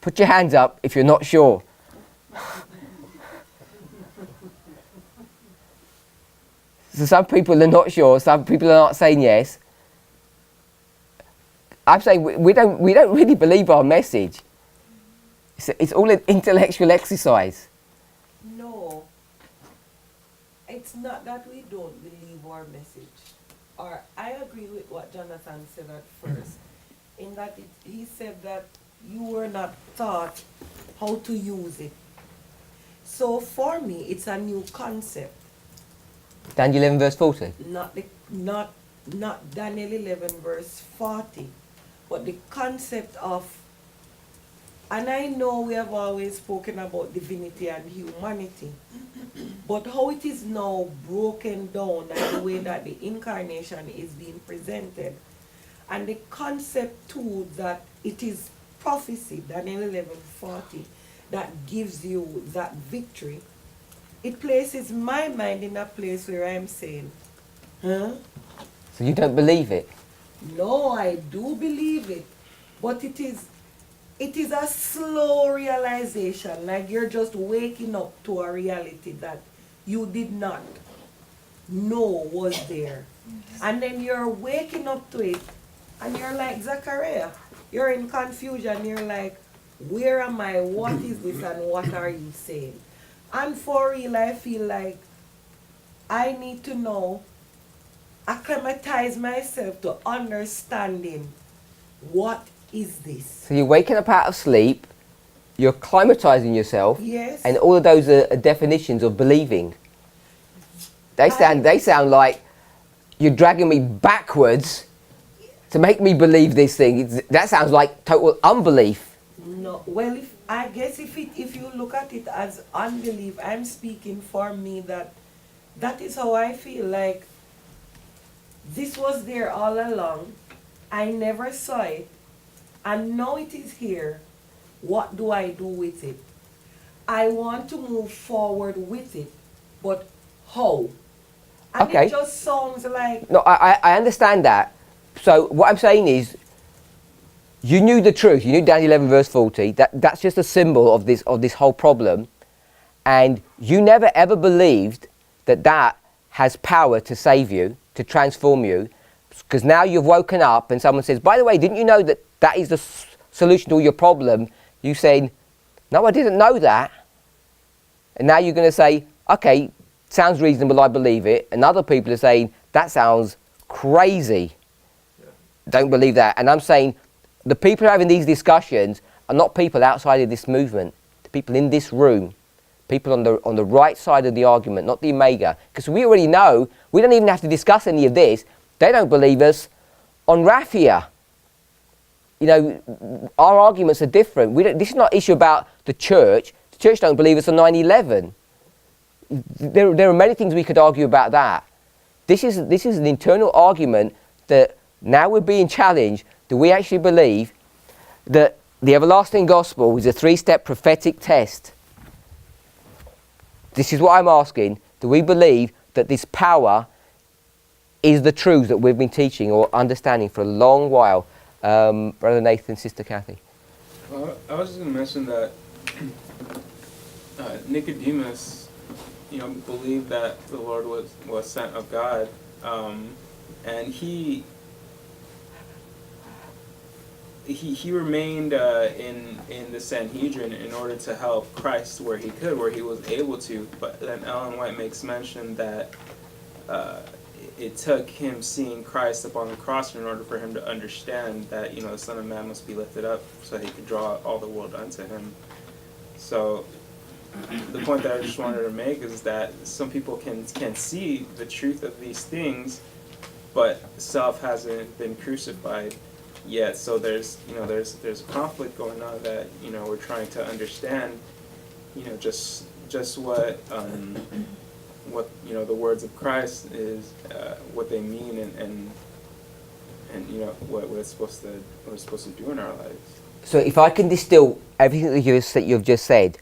[SPEAKER 1] Put your hands up if you're not sure. So some people are not sure, some people are not saying yes. I'm saying we don't really believe our message. It's all an intellectual exercise.
[SPEAKER 12] No, it's not that we don't believe our message. Or I agree with what Jonathan said at first, in that he said that you were not taught how to use it. So for me, it's a new concept.
[SPEAKER 1] Daniel 11 verse 40.
[SPEAKER 12] Not Daniel 11 verse 40, but the concept of, and I know we have always spoken about divinity and humanity, but how it is now broken down and the way that the incarnation is being presented, and the concept too that it is prophecy, Daniel 11:40, that gives you that victory, it places my mind in a place where I'm saying, huh?
[SPEAKER 1] So you don't believe it?
[SPEAKER 12] No, I do believe it, but it is a slow realization, like you're just waking up to a reality that you did not know was there. And then you're waking up to it, and you're like Zachariah. You're in confusion, you're like, where am I, what is this, and what are you saying? And for real, I feel like I need to know, acclimatize myself to understanding what is this.
[SPEAKER 1] So you're waking up out of sleep, you're acclimatizing yourself,
[SPEAKER 12] Yes.
[SPEAKER 1] and all of those are definitions of believing. They sound like you're dragging me backwards to make me believe this thing. That sounds like total unbelief.
[SPEAKER 12] No, well, I guess if you look at it as unbelief, I'm speaking for me that is how I feel. Like, this was there all along. I never saw it, and now it is here. What do I do with it? I want to move forward with it, but how? And
[SPEAKER 1] Okay.
[SPEAKER 12] it just sounds like...
[SPEAKER 1] No, I understand that. So what I'm saying is, you knew the truth. You knew Daniel 11 verse 40. That's just a symbol of this whole problem. And you never ever believed that has power to save you, to transform you. Because now you've woken up and someone says, by the way, didn't you know that is the solution to all your problem? You saying, no, I didn't know that. And now you're going to say, okay, sounds reasonable, I believe it. And other people are saying, that sounds crazy. Yeah. Don't believe that. And I'm saying, the people who are having these discussions are not people outside of this movement. The people in this room. People on the right side of the argument, not the omega. Because we already know, we don't even have to discuss any of this. They don't believe us on Raphia. You know, our arguments are different. This is not an issue about the church. The church don't believe us on 9/11. There are many things we could argue about that. This is an internal argument that now we're being challenged. Do we actually believe that the everlasting gospel is a 3-step prophetic test? This is what I'm asking. Do we believe that this power is the truth that we've been teaching or understanding for a long while? Brother Nathan, Sister Kathy.
[SPEAKER 14] I was just going to mention that Nicodemus, believed that the Lord was sent of God, and he remained in the Sanhedrin in order to help Christ where he could, where he was able to. But then Ellen White makes mention that it took him seeing Christ upon the cross in order for him to understand that the Son of Man must be lifted up so he could draw all the world unto him. So the point that I just wanted to make is that some people can see the truth of these things, but self hasn't been crucified yet. So there's a conflict going on that we're trying to understand. Just what the words of Christ is, what they mean, and what we're supposed to do in our lives.
[SPEAKER 1] So if I can distill everything that you've just said,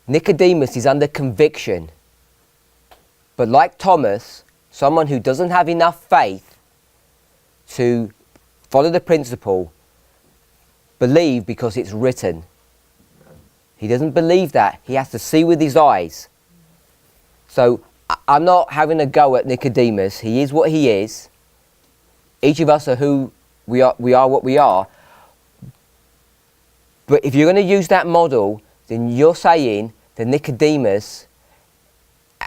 [SPEAKER 1] Nicodemus is under conviction, but like Thomas, someone who doesn't have enough faith to follow the principle, believe because it's written. He doesn't believe that. He has to see with his eyes. So I'm not having a go at Nicodemus. He is what he is. Each of us are who we are what we are. But if you're going to use that model, then you're saying that Nicodemus,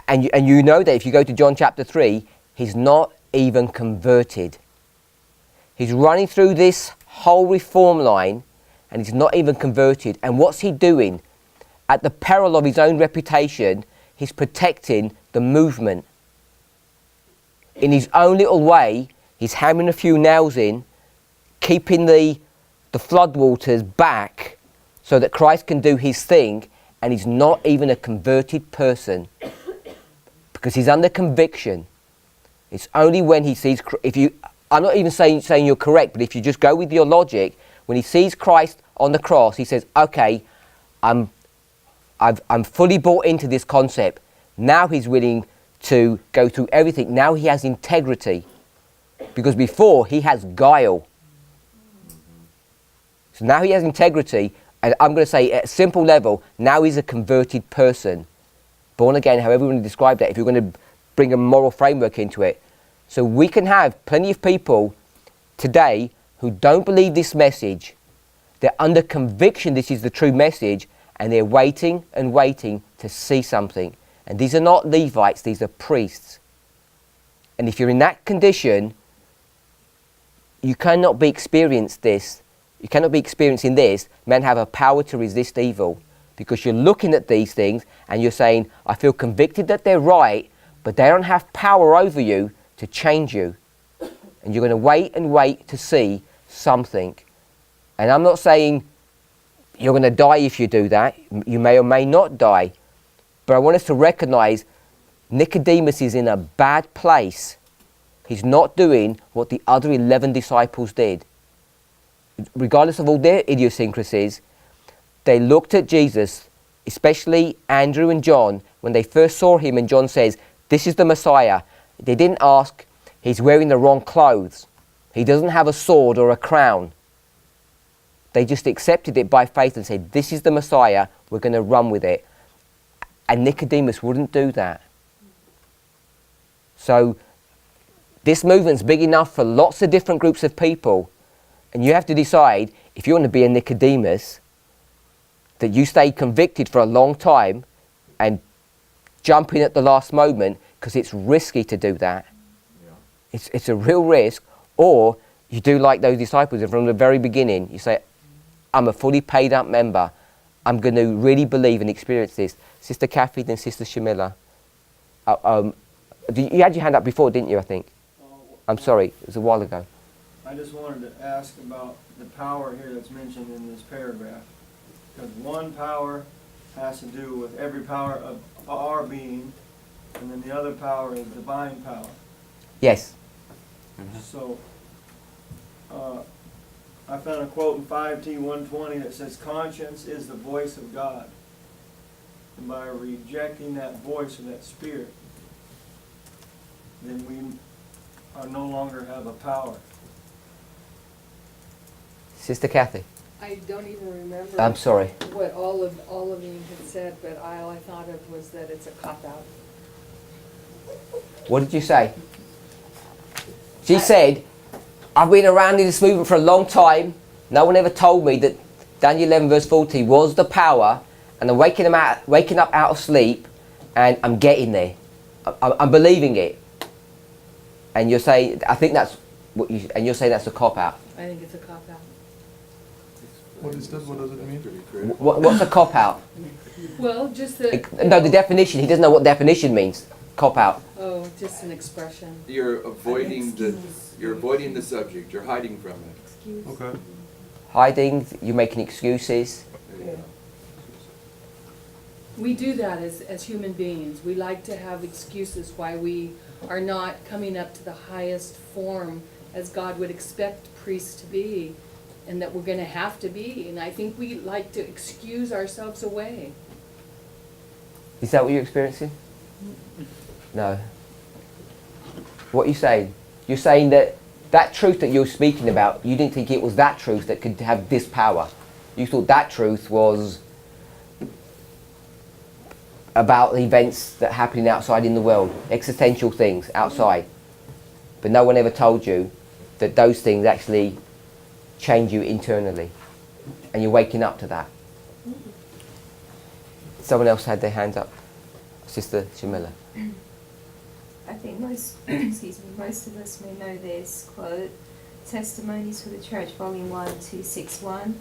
[SPEAKER 1] and you know that if you go to John chapter 3, he's not even converted. He's running through this whole reform line and he's not even converted. And what's he doing? At the peril of his own reputation, he's protecting the movement. In his own little way, he's hammering a few nails in, keeping the floodwaters back so that Christ can do his thing, and he's not even a converted person because he's under conviction. It's only when he sees, I'm not even saying you're correct, but if you just go with your logic, when he sees Christ on the cross, he says, okay, I'm fully bought into this concept. Now he's willing to go through everything. Now he has integrity. Because before, he has guile. So now he has integrity, and I'm going to say at a simple level, now he's a converted person. Born again, however you want to describe that, if you're going to bring a moral framework into it. So we can have plenty of people today who don't believe this message. They're under conviction this is the true message, and they're waiting and waiting to see something. And these are not Levites, these are priests. And if you're in that condition, you cannot be experiencing this. You cannot be experiencing this. Men have a power to resist evil. Because you're looking at these things and you're saying, I feel convicted that they're right, but they don't have power over you to change you. And you're going to wait and wait to see something. And I'm not saying you're going to die if you do that. You may or may not die. But I want us to recognize Nicodemus is in a bad place. He's not doing what the other 11 disciples did. Regardless of all their idiosyncrasies, they looked at Jesus, especially Andrew and John, when they first saw him and John says, this is the Messiah. They didn't ask, he's wearing the wrong clothes. He doesn't have a sword or a crown. They just accepted it by faith and said, this is the Messiah, we're going to run with it. And Nicodemus wouldn't do that. So this movement's big enough for lots of different groups of people. And you have to decide, if you want to be a Nicodemus, that you stay convicted for a long time and jump in at the last moment, because it's risky to do that. Yeah. It's a real risk. Or you do like those disciples, and from the very beginning, you say, I'm a fully paid up member. I'm going to really believe and experience this. Sister Kathy, then Sister Shamila. You had your hand up before, didn't you, I think? I'm sorry, it was a while ago.
[SPEAKER 6] I just wanted to ask about the power here that's mentioned in this paragraph. Because one power has to do with every power of our being, and then the other power is divine power.
[SPEAKER 1] Yes.
[SPEAKER 6] Mm-hmm. So, I found a quote in 5T120 that says, conscience is the voice of God. And by rejecting that voice or that spirit, then we no longer have a power.
[SPEAKER 1] Sister Kathy.
[SPEAKER 4] I don't even remember.
[SPEAKER 1] I'm sorry.
[SPEAKER 4] What all of you had said, but all I thought of was that it's a cop-out.
[SPEAKER 1] What did you say? She said, I've been around in this movement for a long time. No one ever told me that Daniel 11 verse 40 was the power, and I'm waking up out of sleep, and I'm getting there. I'm believing it. And you're saying, I think that's what you, and you're saying that's a cop-out.
[SPEAKER 4] I think it's a cop-out.
[SPEAKER 8] What is that? What does it mean?
[SPEAKER 1] What's a cop-out?
[SPEAKER 4] Well, just the.
[SPEAKER 1] No, the definition. He doesn't know what definition means. Cop out.
[SPEAKER 4] Oh, just an expression.
[SPEAKER 3] You're avoiding the subject, you're hiding from it.
[SPEAKER 4] Excuse.
[SPEAKER 8] Okay.
[SPEAKER 1] Hiding. You're making excuses.
[SPEAKER 3] There you go.
[SPEAKER 4] We do that as human beings. We like to have excuses why we are not coming up to the highest form as God would expect priests to be, and that we're gonna have to be. And I think we like to excuse ourselves away.
[SPEAKER 1] Is that what you're experiencing? No. What are you saying? You're saying that that truth that you're speaking about, you didn't think it was that truth that could have this power. You thought that truth was about the events that are happening outside in the world, existential things outside. But no one ever told you that those things actually change you internally. And you're waking up to that. Someone else had their hands up. Sister Shamila.
[SPEAKER 15] I think most, excuse me, most of us may know this quote, Testimonies for the Church, Volume 1, 261.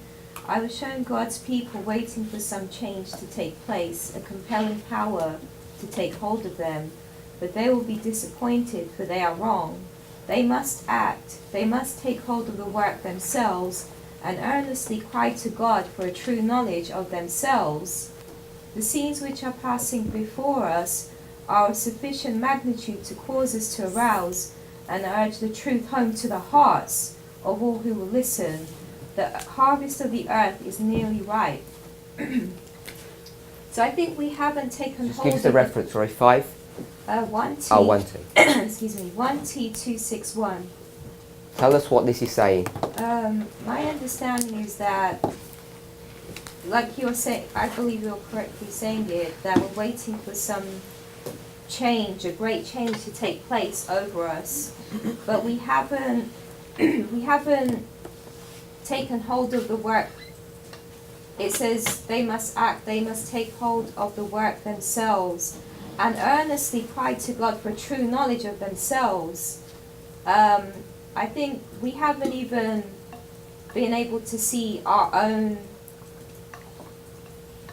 [SPEAKER 15] I was shown God's people waiting for some change to take place, a compelling power to take hold of them, but they will be disappointed, for they are wrong. They must act, they must take hold of the work themselves, and earnestly cry to God for a true knowledge of themselves. The scenes which are passing before us are of sufficient magnitude to cause us to arouse and urge the truth home to the hearts of all who will listen. The harvest of the earth is nearly ripe. So I think we haven't taken
[SPEAKER 1] Just
[SPEAKER 15] hold
[SPEAKER 1] give us the
[SPEAKER 15] of
[SPEAKER 1] reference, sorry, 5?
[SPEAKER 15] 1T.
[SPEAKER 1] Oh, 1T.
[SPEAKER 15] Excuse me, 1T261.
[SPEAKER 1] Tell us what this is saying.
[SPEAKER 15] My understanding is that, like you're saying, I believe you're correctly saying it, that we're waiting for some change, a great change to take place over us, but we haven't taken hold of the work. It says they must act, they must take hold of the work themselves, and earnestly cry to God for true knowledge of themselves. I think we haven't even been able to see our own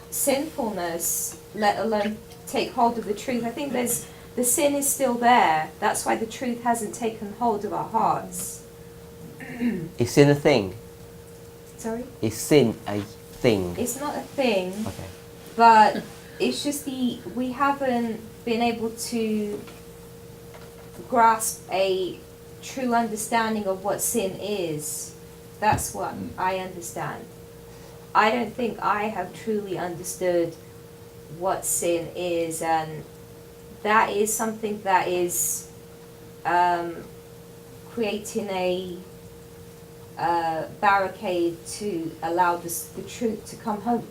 [SPEAKER 15] sinfulness, let alone take hold of the truth. I think the sin is still there. That's why the truth hasn't taken hold of our hearts.
[SPEAKER 1] Is sin a thing?
[SPEAKER 15] Sorry?
[SPEAKER 1] Is sin a thing?
[SPEAKER 15] It's not a thing,
[SPEAKER 1] Okay.
[SPEAKER 15] but it's just we haven't been able to grasp a true understanding of what sin is. That's what I understand. I don't think I have truly understood what sin is, and that is something that is creating a barricade to allow the truth to come home.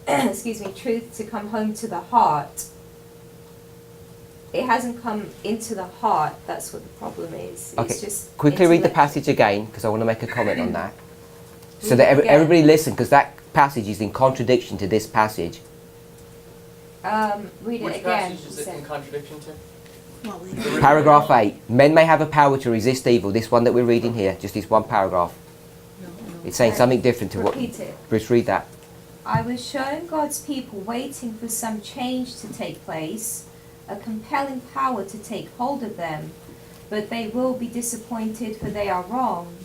[SPEAKER 15] Excuse me, truth to come home to the heart. It hasn't come into the heart. That's what the problem is.
[SPEAKER 1] Okay.
[SPEAKER 15] It's just
[SPEAKER 1] Quickly read the
[SPEAKER 15] intellect.
[SPEAKER 1] passage again, because I want to make a comment on that. So
[SPEAKER 15] Read
[SPEAKER 1] that
[SPEAKER 15] it again.
[SPEAKER 1] everybody listen, because that passage is in contradiction to this passage.
[SPEAKER 15] Read it
[SPEAKER 9] Which
[SPEAKER 15] again.
[SPEAKER 9] passage is it in contradiction to?
[SPEAKER 1] Paragraph 8. Men may have a power to resist evil. This one that we're reading here, just this one paragraph. It's saying something different to what...
[SPEAKER 15] Repeat it.
[SPEAKER 1] Bruce, read that.
[SPEAKER 15] I was shown God's people waiting for some change to take place, a compelling power to take hold of them, but they will be disappointed, for they are wrong.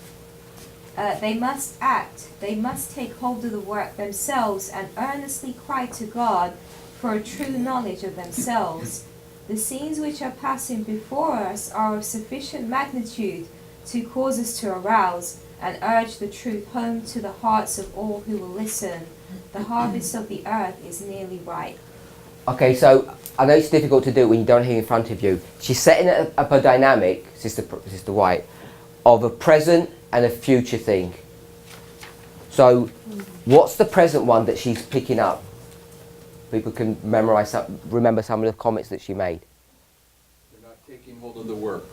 [SPEAKER 15] They must act, they must take hold of the work themselves, and earnestly cry to God for a true knowledge of themselves. The scenes which are passing before us are of sufficient magnitude to cause us to arouse and urge the truth home to the hearts of all who will listen. The harvest of the earth is nearly ripe.
[SPEAKER 1] Okay, so I know it's difficult to do when you don't hear in front of you. She's setting up a dynamic, Sister White, of a present and a future thing. So, what's the present one that she's picking up? People can remember some of the comments that she made.
[SPEAKER 3] They're not taking hold of the work.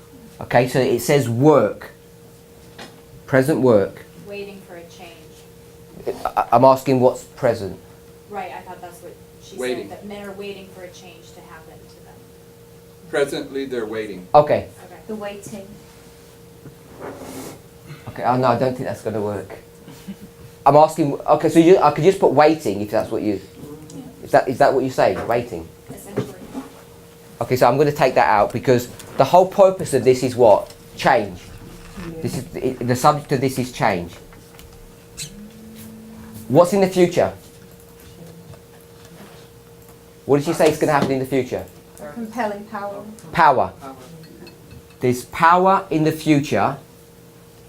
[SPEAKER 1] Okay, so it says work. Present work.
[SPEAKER 13] Waiting for a change.
[SPEAKER 1] I'm asking what's present.
[SPEAKER 13] Right, I thought that's what she
[SPEAKER 3] Waiting.
[SPEAKER 13] said, that men are waiting for a change to happen to them.
[SPEAKER 3] Presently, they're waiting.
[SPEAKER 1] Okay.
[SPEAKER 13] Okay.
[SPEAKER 15] The waiting.
[SPEAKER 1] Okay, oh no, I don't think that's going to work. I'm asking, okay, so I could just put waiting if that's what you... Is that what you're saying? Waiting.
[SPEAKER 13] essentially.
[SPEAKER 1] Okay, so I'm going to take that out because the whole purpose of this is what? Change. This is the subject of this is change. What's in the future? What did she say is going to happen in the future?
[SPEAKER 15] Compelling power.
[SPEAKER 1] Power. There's power in the future,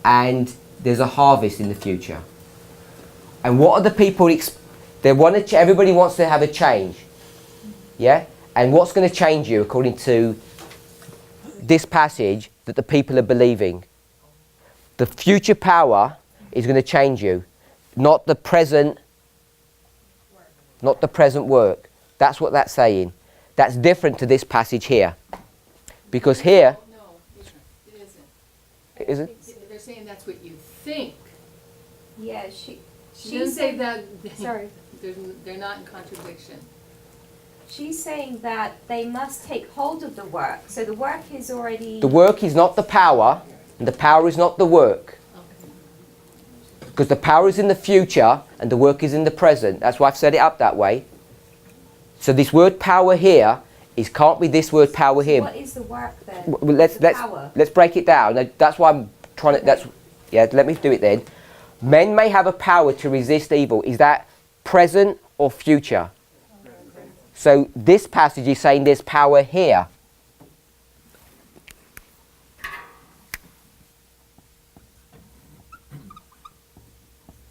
[SPEAKER 1] and there's a harvest in the future. And what are the people? They want to. Everybody wants to have a change. Yeah. And what's going to change you, according to this passage, that the people are believing? The future power is going to change you, not the present. Not the present work. That's what that's saying. That's different to this passage here, because here.
[SPEAKER 4] No, it isn't.
[SPEAKER 1] Is it?
[SPEAKER 4] They're saying that's what you think.
[SPEAKER 15] Yeah,
[SPEAKER 4] She
[SPEAKER 15] she
[SPEAKER 4] didn't say
[SPEAKER 15] said
[SPEAKER 4] that.
[SPEAKER 15] sorry.
[SPEAKER 4] They're not in contradiction.
[SPEAKER 15] She's saying that they must take hold of the work. So the work is already.
[SPEAKER 1] The work is not the power, and the power is not the work. Because the power is in the future, and the work is in the present. That's why I've set it up that way. So this word power here can't be this word power here.
[SPEAKER 15] What is the work then?
[SPEAKER 1] Well, let's break it down. That's why I'm trying to. Let me do it then. Men may have a power to resist evil. Is that present or future? So this passage is saying there's power here.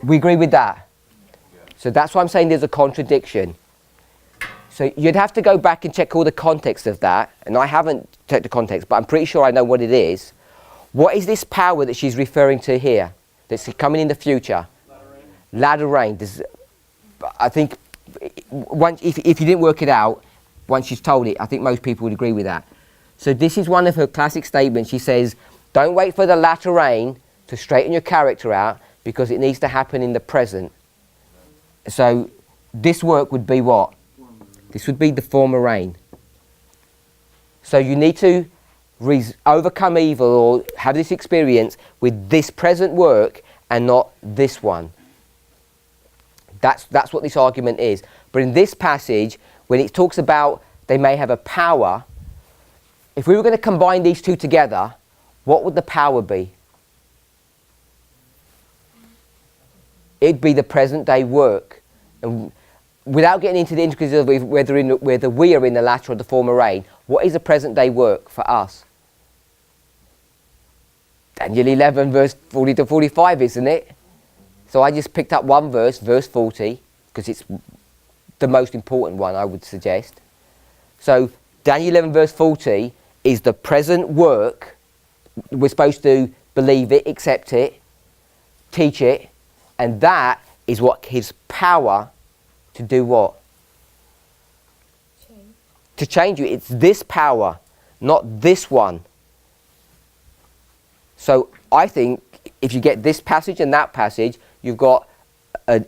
[SPEAKER 1] We agree with that. So that's why I'm saying there's a contradiction. So you'd have to go back and check all the context of that, and I haven't checked the context, but I'm pretty sure I know what it is. What is this power that she's referring to here, that's coming in the future? Latter rain. I think, if you didn't work it out, once she's told it, I think most people would agree with that. So this is one of her classic statements. She says, don't wait for the latter rain to straighten your character out, because it needs to happen in the present. So this work would be what? This would be the former rain. So you need to overcome evil or have this experience with this present work and not this one. That's what this argument is. But in this passage, when it talks about they may have a power, if we were going to combine these two together, what would the power be? It'd be the present day work. And without getting into the intricacies of whether we are in the latter or the former rain, what is the present day work for us? Daniel 11 verse 40 to 45, isn't it? So I just picked up one verse, verse 40, because it's the most important one, I would suggest. So Daniel 11 verse 40 is the present work. We're supposed to believe it, accept it, teach it, and that is what gives power to do what?
[SPEAKER 15] Change.
[SPEAKER 1] To change you. It's this power, not this one. So I think if you get this passage and that passage, you've got an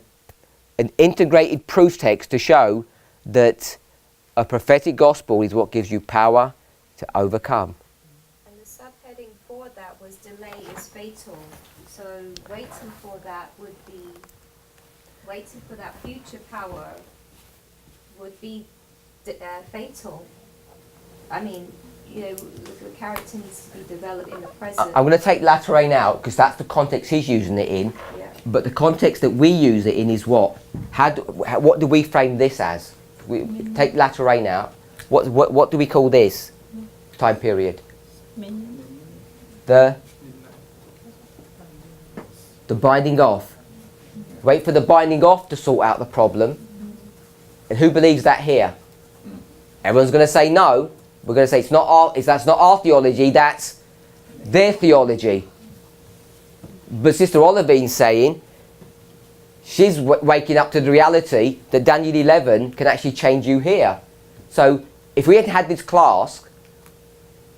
[SPEAKER 1] integrated proof text to show that a prophetic gospel is what gives you power to overcome.
[SPEAKER 15] And the subheading for that was delay is fatal. So waiting for that would be, waiting for that future power would be fatal. I mean, the character needs to be developed in the present.
[SPEAKER 1] I'm going to take latter rain out because that's the context he's using it in.
[SPEAKER 15] Yeah.
[SPEAKER 1] But the context that we use it in is what? What do we frame this as? We take latter rain out. What do we call this time period? The binding off. Wait for the binding off to sort out the problem. And who believes that here? Everyone's going to say no. We're going to say that's not our theology, that's their theology. But Sister Olivine's saying she's waking up to the reality that Daniel 11 can actually change you here. So if we hadn't had this class,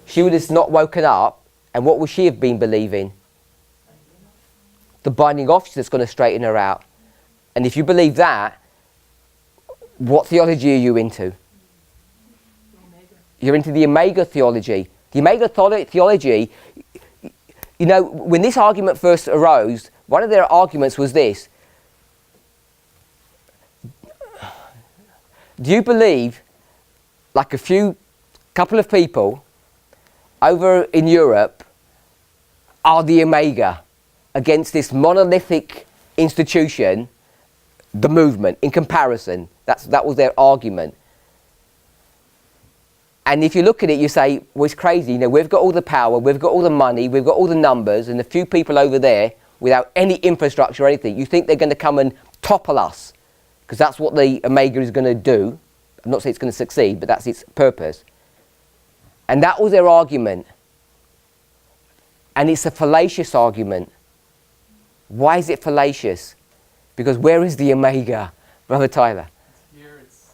[SPEAKER 1] she would have not woken up, and what would she have been believing? The binding off that's going to straighten her out. And if you believe that, what theology are you into? You're into the Omega theology. The Omega theology, when this argument first arose, one of their arguments was this. do you believe like couple of people over in Europe are the Omega against this monolithic institution, the movement, in comparison? That was their argument. And if you look at it, you say, well, it's crazy. You know, we've got all the power, we've got all the money, we've got all the numbers, and a few people over there without any infrastructure or anything. You think they're going to come and topple us? Because that's what the Omega is going to do. I'm not saying it's going to succeed, but that's its purpose. And that was their argument. And it's a fallacious argument. Why is it fallacious? Because where is the Omega, Brother Tyler?
[SPEAKER 9] Here it's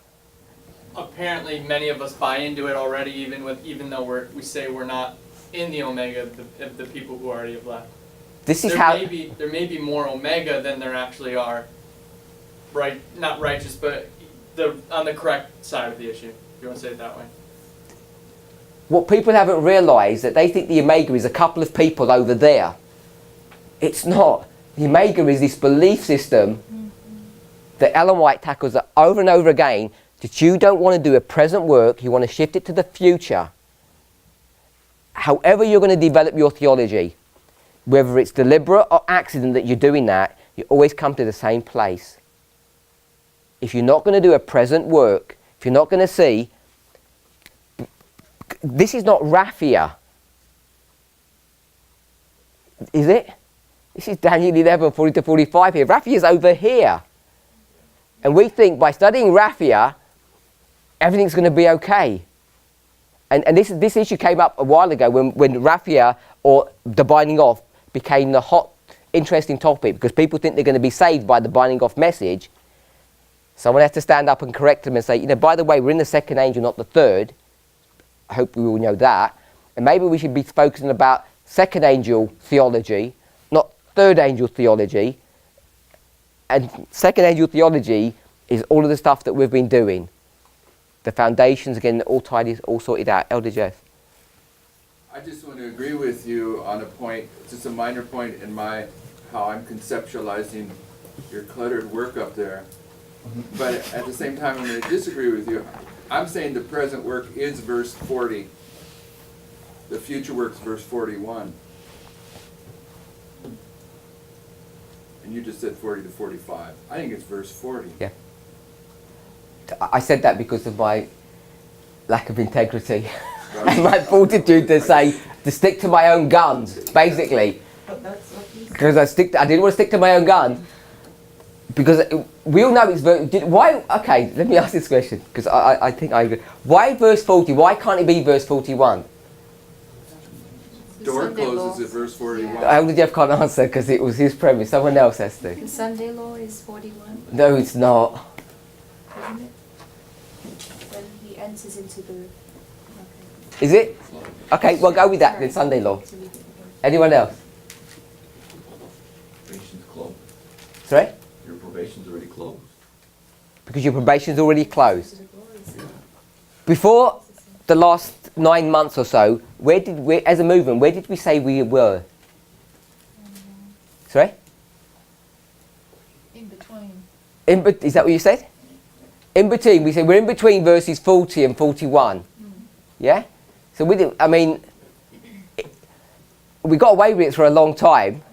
[SPEAKER 9] apparently many of us buy into it already, even though we say we're not in the Omega of the people who already have left.
[SPEAKER 1] This is
[SPEAKER 9] there may be more Omega than there actually are not righteous, but on the correct side of the issue. If you want to say it that way.
[SPEAKER 1] What people haven't realised, that they think the Omega is a couple of people over there. It's not. The Omega is this belief system that Ellen White tackles over and over again, that you don't want to do a present work, you want to shift it to the future. However you're going to develop your theology, whether it's deliberate or accident that you're doing that, you always come to the same place. If you're not going to do a present work, if you're not going to see, this is not raffia, is it? This is Daniel 11, 40 to 45 here. Raffia is over here. And we think by studying raffia, everything's going to be okay. And this issue came up a while ago when raffia, or the binding off, became the hot, interesting topic, because people think they're going to be saved by the binding off message. Someone has to stand up and correct them and say, you know, by the way, we're in the second angel, not the third. I hope we all know that. And maybe we should be focusing about second angel theology, not third angel theology. And second angel theology is all of the stuff that we've been doing. The foundations, again, all tidy, all sorted out. Elder Jeff.
[SPEAKER 3] I just want to agree with you on a point, just a minor point in how I'm conceptualizing your cluttered work up there. But at the same time, I'm going to disagree with you. I'm saying the present work is verse 40. The future work's verse 41. And you just said 40 to 45. I think it's verse 40.
[SPEAKER 1] Yeah. I said that because of my lack of integrity and my fortitude to stick to my own guns, basically. Because I didn't want to stick to my own gun. Because we all know it's why? Okay, let me ask this question, because I think I agree. Why verse 40? Why can't it be verse 41?
[SPEAKER 3] Door closes at verse 41.
[SPEAKER 1] Elder Jeff can't answer because it was his premise. Someone else has to.
[SPEAKER 15] The Sunday law is 41.
[SPEAKER 1] No, it's not.
[SPEAKER 15] Isn't it? When he enters into the... Okay.
[SPEAKER 1] Is it? Okay, well go with that then, Sunday law. Anyone else?
[SPEAKER 5] Probation's closed.
[SPEAKER 1] Sorry?
[SPEAKER 5] Your probation's already closed.
[SPEAKER 1] Because your probation's already closed. Before the last 9 months or so, as a movement, where did we say we were? Sorry?
[SPEAKER 7] In between.
[SPEAKER 1] Is that what you said? In between, we said we're in between verses 40 and 41. Yeah? So we got away with it for a long time.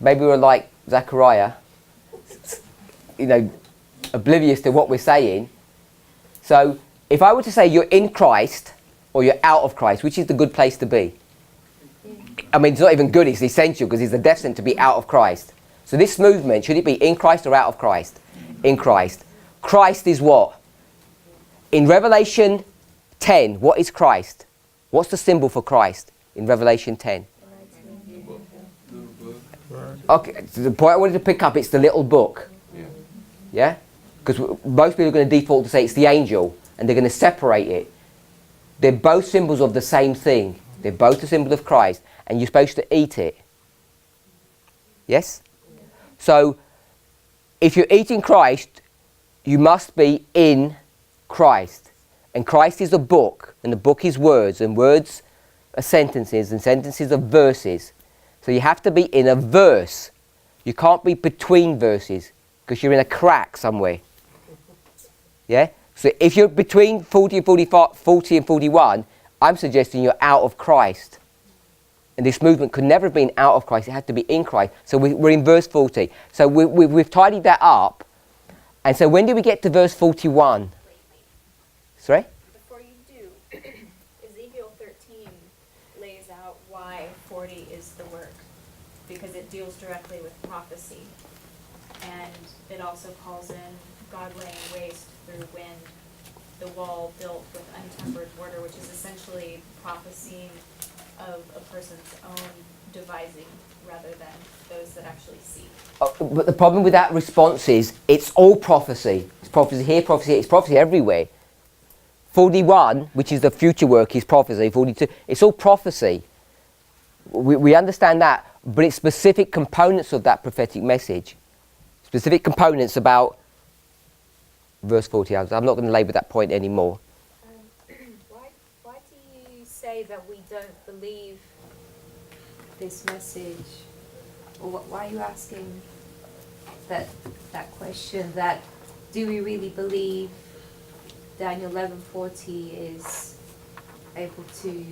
[SPEAKER 1] Maybe we were like Zechariah, you know, oblivious to what we're saying. So if I were to say you're in Christ or you're out of Christ, which is the good place to be? I mean, it's not even good, it's essential, because it's the destined to be out of Christ. So this movement, should it be in Christ or out of Christ? In Christ. Christ is what? In Revelation 10, what is Christ? What's the symbol for Christ in Revelation 10? Okay, so the point I wanted to pick up, it's the little book. Yeah? Because most people are going to default to say it's the angel, and they're going to separate it. They're both symbols of the same thing. They're both a symbol of Christ, and you're supposed to eat it. Yes? So, if you're eating Christ, you must be in Christ. And Christ is a book, and the book is words, and words are sentences, and sentences are verses. So you have to be in a verse. You can't be between verses, because you're in a crack somewhere. Yeah? So if you're between 40 and 45, 40 and 41, I'm suggesting you're out of Christ. And this movement could never have been out of Christ. It had to be in Christ. So we're in verse 40. So we've tidied that up. And so when do we get to verse 41? Sorry?
[SPEAKER 13] Before you do, Ezekiel 13 lays out why 40 is the work, because it deals directly with prophecy. And it also calls in God laying waste through wind, the wall built with untempered mortar, which is essentially prophesying of a person's own devising rather than those that actually see.
[SPEAKER 1] But the problem with that response is it's all prophecy. It's prophecy here, prophecy here, it's prophecy everywhere. 41, which is the future work, is prophecy. 42, it's all prophecy. We understand that, but it's specific components of that prophetic message. Specific components about verse 40. I'm not going to labour that point anymore.
[SPEAKER 15] Why do you say that we don't believe this message? Or why are you asking that question? That do we really believe Daniel 11:40 is able to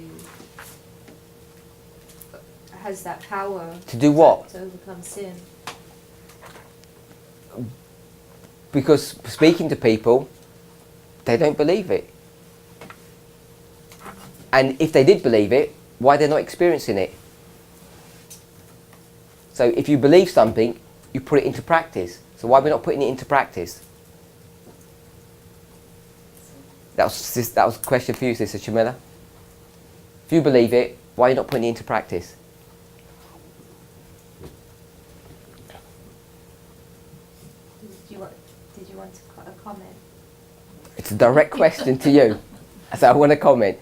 [SPEAKER 15] has that power
[SPEAKER 1] To do what?
[SPEAKER 15] to overcome sin?
[SPEAKER 1] Because speaking to people, they don't believe it. And if they did believe it, why they're not experiencing it? So if you believe something, you put it into practice. So why are we not putting it into practice? That was a question for you, Sister Chamilla. If you believe it, why are you not putting it into practice?
[SPEAKER 15] Did you want to comment?
[SPEAKER 1] It's a direct question to you. So I want to comment.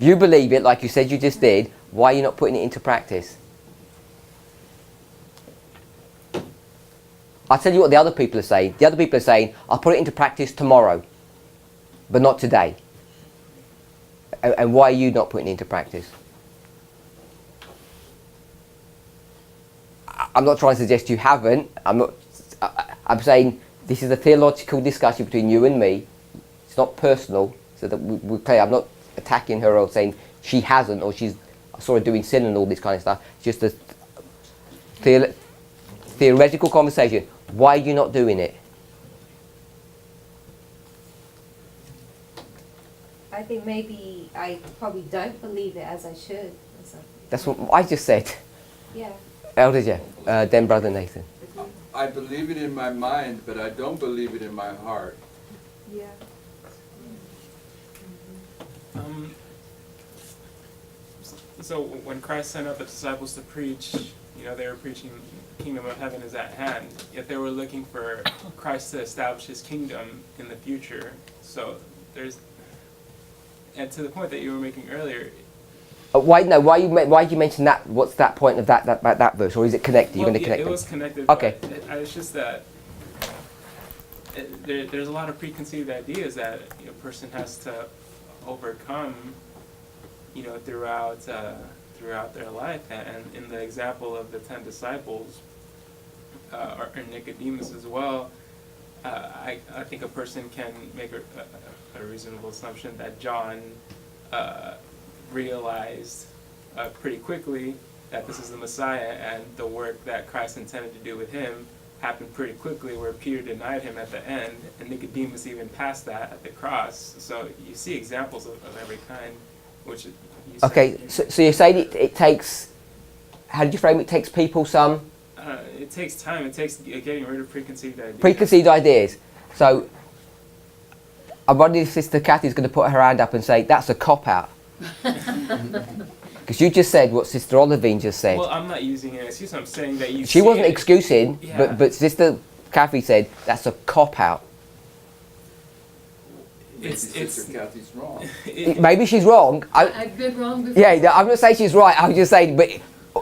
[SPEAKER 1] If you believe it, like you said you just did, why are you not putting it into practice? I'll tell you what the other people are saying. The other people are saying, I'll put it into practice tomorrow, but not today. And why are you not putting it into practice? I'm not trying to suggest you haven't. I'm saying this is a theological discussion between you and me. It's not personal, so that we're clear. I'm not attacking her or saying she hasn't or she's sort of doing sin and all this kind of stuff. It's just a theoretical conversation. Why are you not doing it?
[SPEAKER 15] I think maybe I probably don't believe it as I should.
[SPEAKER 1] That's what I just said.
[SPEAKER 15] Yeah.
[SPEAKER 1] Elder Jeff, then Brother Nathan.
[SPEAKER 3] I believe it in my mind, but I don't believe it in my heart.
[SPEAKER 15] Yeah.
[SPEAKER 14] So when Christ sent out the disciples to preach, they were preaching the kingdom of heaven is at hand, yet they were looking for Christ to establish his kingdom in the future. So and to the point that you were making earlier.
[SPEAKER 1] Why did you mention that? What's that point of that verse, or is it connected? You're going to connect
[SPEAKER 14] it
[SPEAKER 1] them?
[SPEAKER 14] was connected.
[SPEAKER 1] Okay.
[SPEAKER 14] But it's just that there's a lot of preconceived ideas that a person has to overcome, throughout their life. And in the example of the 10 disciples, or Nicodemus as well, I think a person can make a reasonable assumption that John realized pretty quickly that this is the Messiah, and the work that Christ intended to do with him happened pretty quickly, where Peter denied him at the end, and Nicodemus even passed that at the cross. So you see examples of every kind, which you
[SPEAKER 1] Okay, so you're saying it takes, how did you frame it? It takes people some?
[SPEAKER 14] It takes time. It takes getting rid of preconceived ideas.
[SPEAKER 1] Preconceived ideas. So I'm wondering if Sister Kathy's going to put her hand up and say, that's a cop-out. Because you just said what Sister Olivine just said.
[SPEAKER 14] Well, I'm not using it as excuse. I'm saying that you.
[SPEAKER 1] She wasn't excusing,
[SPEAKER 14] Yeah.
[SPEAKER 1] but Sister Kathy said that's a cop-out.
[SPEAKER 3] Sister Kathy's wrong.
[SPEAKER 1] Maybe she's wrong.
[SPEAKER 4] I've been wrong before.
[SPEAKER 1] Yeah, I'm not saying she's right. I'm just saying, but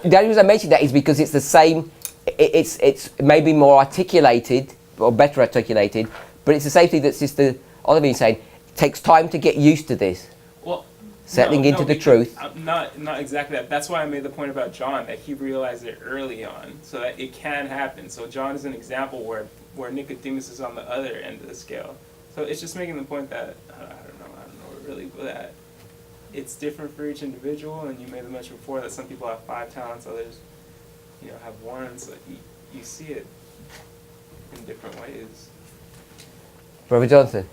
[SPEAKER 1] the only reason I mentioned that is because it's the same. It's maybe more articulated or better articulated, but it's the same thing that Sister Olivine saying. It takes time to get used to this.
[SPEAKER 14] Well,
[SPEAKER 1] settling into the truth.
[SPEAKER 14] Not exactly that. That's why I made the point about John, that he realized it early on, so that it can happen. So John is an example where Nicodemus is on the other end of the scale. So it's just making the point that I don't know really, but that it's different for each individual. And you made the mention before that some people have 5 talents, others, have 1. So you see it in different ways.
[SPEAKER 1] Brother Johnson.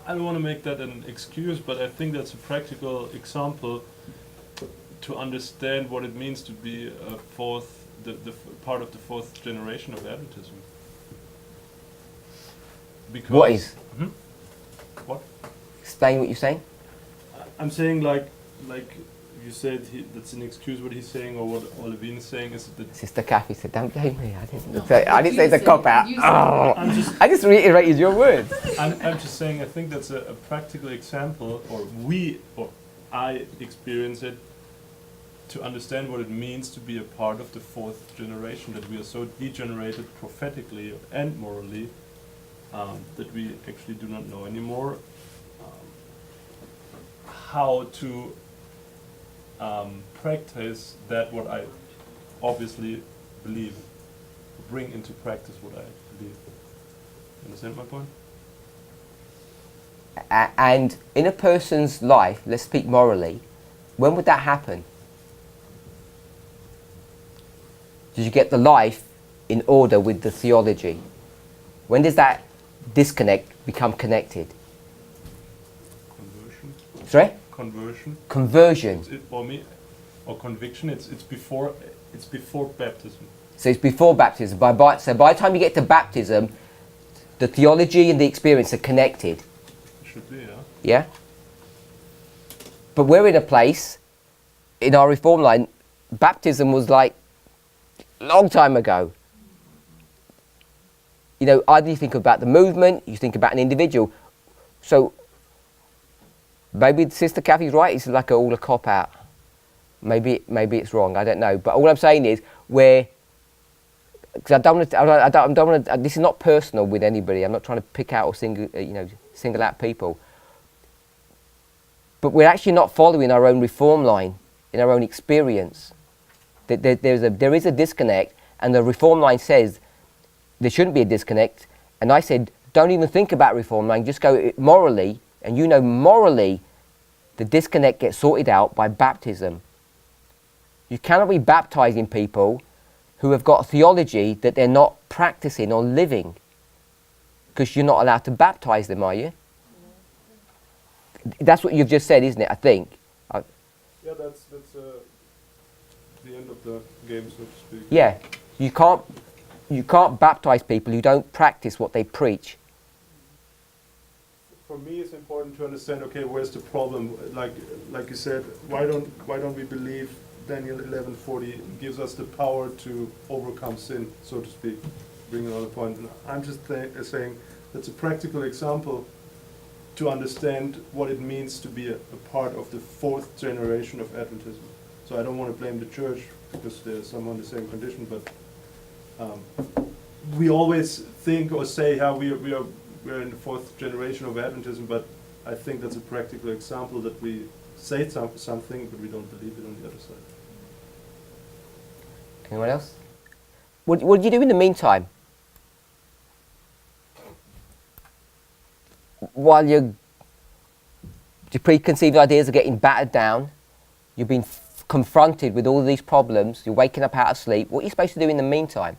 [SPEAKER 8] I don't want to make that an excuse, but I think that's a practical example to understand what it means to be a part of the 4th generation of Adventism. Because
[SPEAKER 1] What is?
[SPEAKER 8] What?
[SPEAKER 1] Explain what you're saying.
[SPEAKER 8] I'm saying like you said that's an excuse what he's saying, or what Olivine is saying is that
[SPEAKER 1] Sister Kathy said, "Don't blame me. I didn't say it's a cop out."
[SPEAKER 8] I'm
[SPEAKER 1] I just reiterated your words.
[SPEAKER 8] I'm just saying I think that's a practical example, or I experience it to understand what it means to be a part of the 4th generation, that we are so degenerated prophetically and morally that we actually do not know anymore how to practice that what I obviously believe, bring into practice what I believe. Understand my point?
[SPEAKER 1] And in a person's life, let's speak morally, when would that happen? Did you get the life in order with the theology? When does that disconnect become connected?
[SPEAKER 8] Conversion.
[SPEAKER 1] Sorry?
[SPEAKER 8] Conversion.
[SPEAKER 1] Conversion.
[SPEAKER 8] For me, or conviction. It's before baptism.
[SPEAKER 1] So it's before baptism. So by the time you get to baptism, the theology and the experience are connected.
[SPEAKER 8] It should be, yeah.
[SPEAKER 1] Yeah? But we're in a place, in our reform line, baptism was like a long time ago. Either you think about the movement, you think about an individual. So maybe Sister Kathy's right, it's like all a cop-out. Maybe it's wrong, I don't know. But all I'm saying is, because I don't want to, this is not personal with anybody. I'm not trying to pick out or single out people. But we're actually not following our own reform line in our own experience. There is a disconnect, and the reform line says there shouldn't be a disconnect. And I said, don't even think about reform line, just go morally, and morally, the disconnect gets sorted out by baptism. You cannot be baptizing people who have got a theology that they're not practicing or living, because you're not allowed to baptize them, are you? That's what you've just said, isn't it? I think.
[SPEAKER 8] Yeah, that's the end of the game, so to speak.
[SPEAKER 1] Yeah, you can't baptize people who don't practice what they preach.
[SPEAKER 8] For me, it's important to understand. Okay, where's the problem? Like you said, why don't we believe Daniel 11:40 gives us the power to overcome sin, so to speak? Bring another point. And I'm just saying that's a practical example to understand what it means to be a part of the 4th generation of Adventism. So I don't want to blame the church because there's someone in the same condition, but we always think or say how we're in the 4th generation of Adventism, but I think that's a practical example that we say something, but we don't believe it on the other side.
[SPEAKER 1] Anyone else? What do you do in the meantime? While your preconceived ideas are getting battered down, you've been confronted with all these problems, you're waking up out of sleep, what are you supposed to do in the meantime?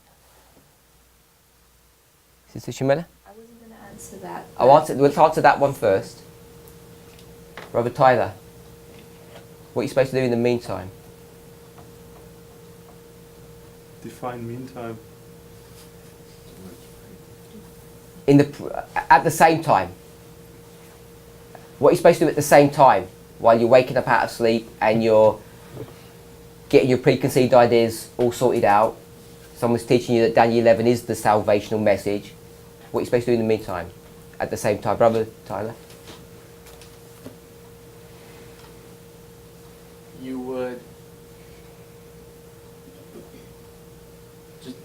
[SPEAKER 1] Sister Shamila?
[SPEAKER 15] I wasn't going to answer that.
[SPEAKER 1] Let's answer that one first. Brother Tyler, what are you supposed to do in the meantime?
[SPEAKER 8] Define meantime.
[SPEAKER 1] At the same time. What are you supposed to do at the same time while you're waking up out of sleep and you're getting your preconceived ideas all sorted out? Someone's teaching you that Daniel 11 is the salvational message. What are you supposed to do in the meantime? At the same time, Brother Tyler?
[SPEAKER 9] You would just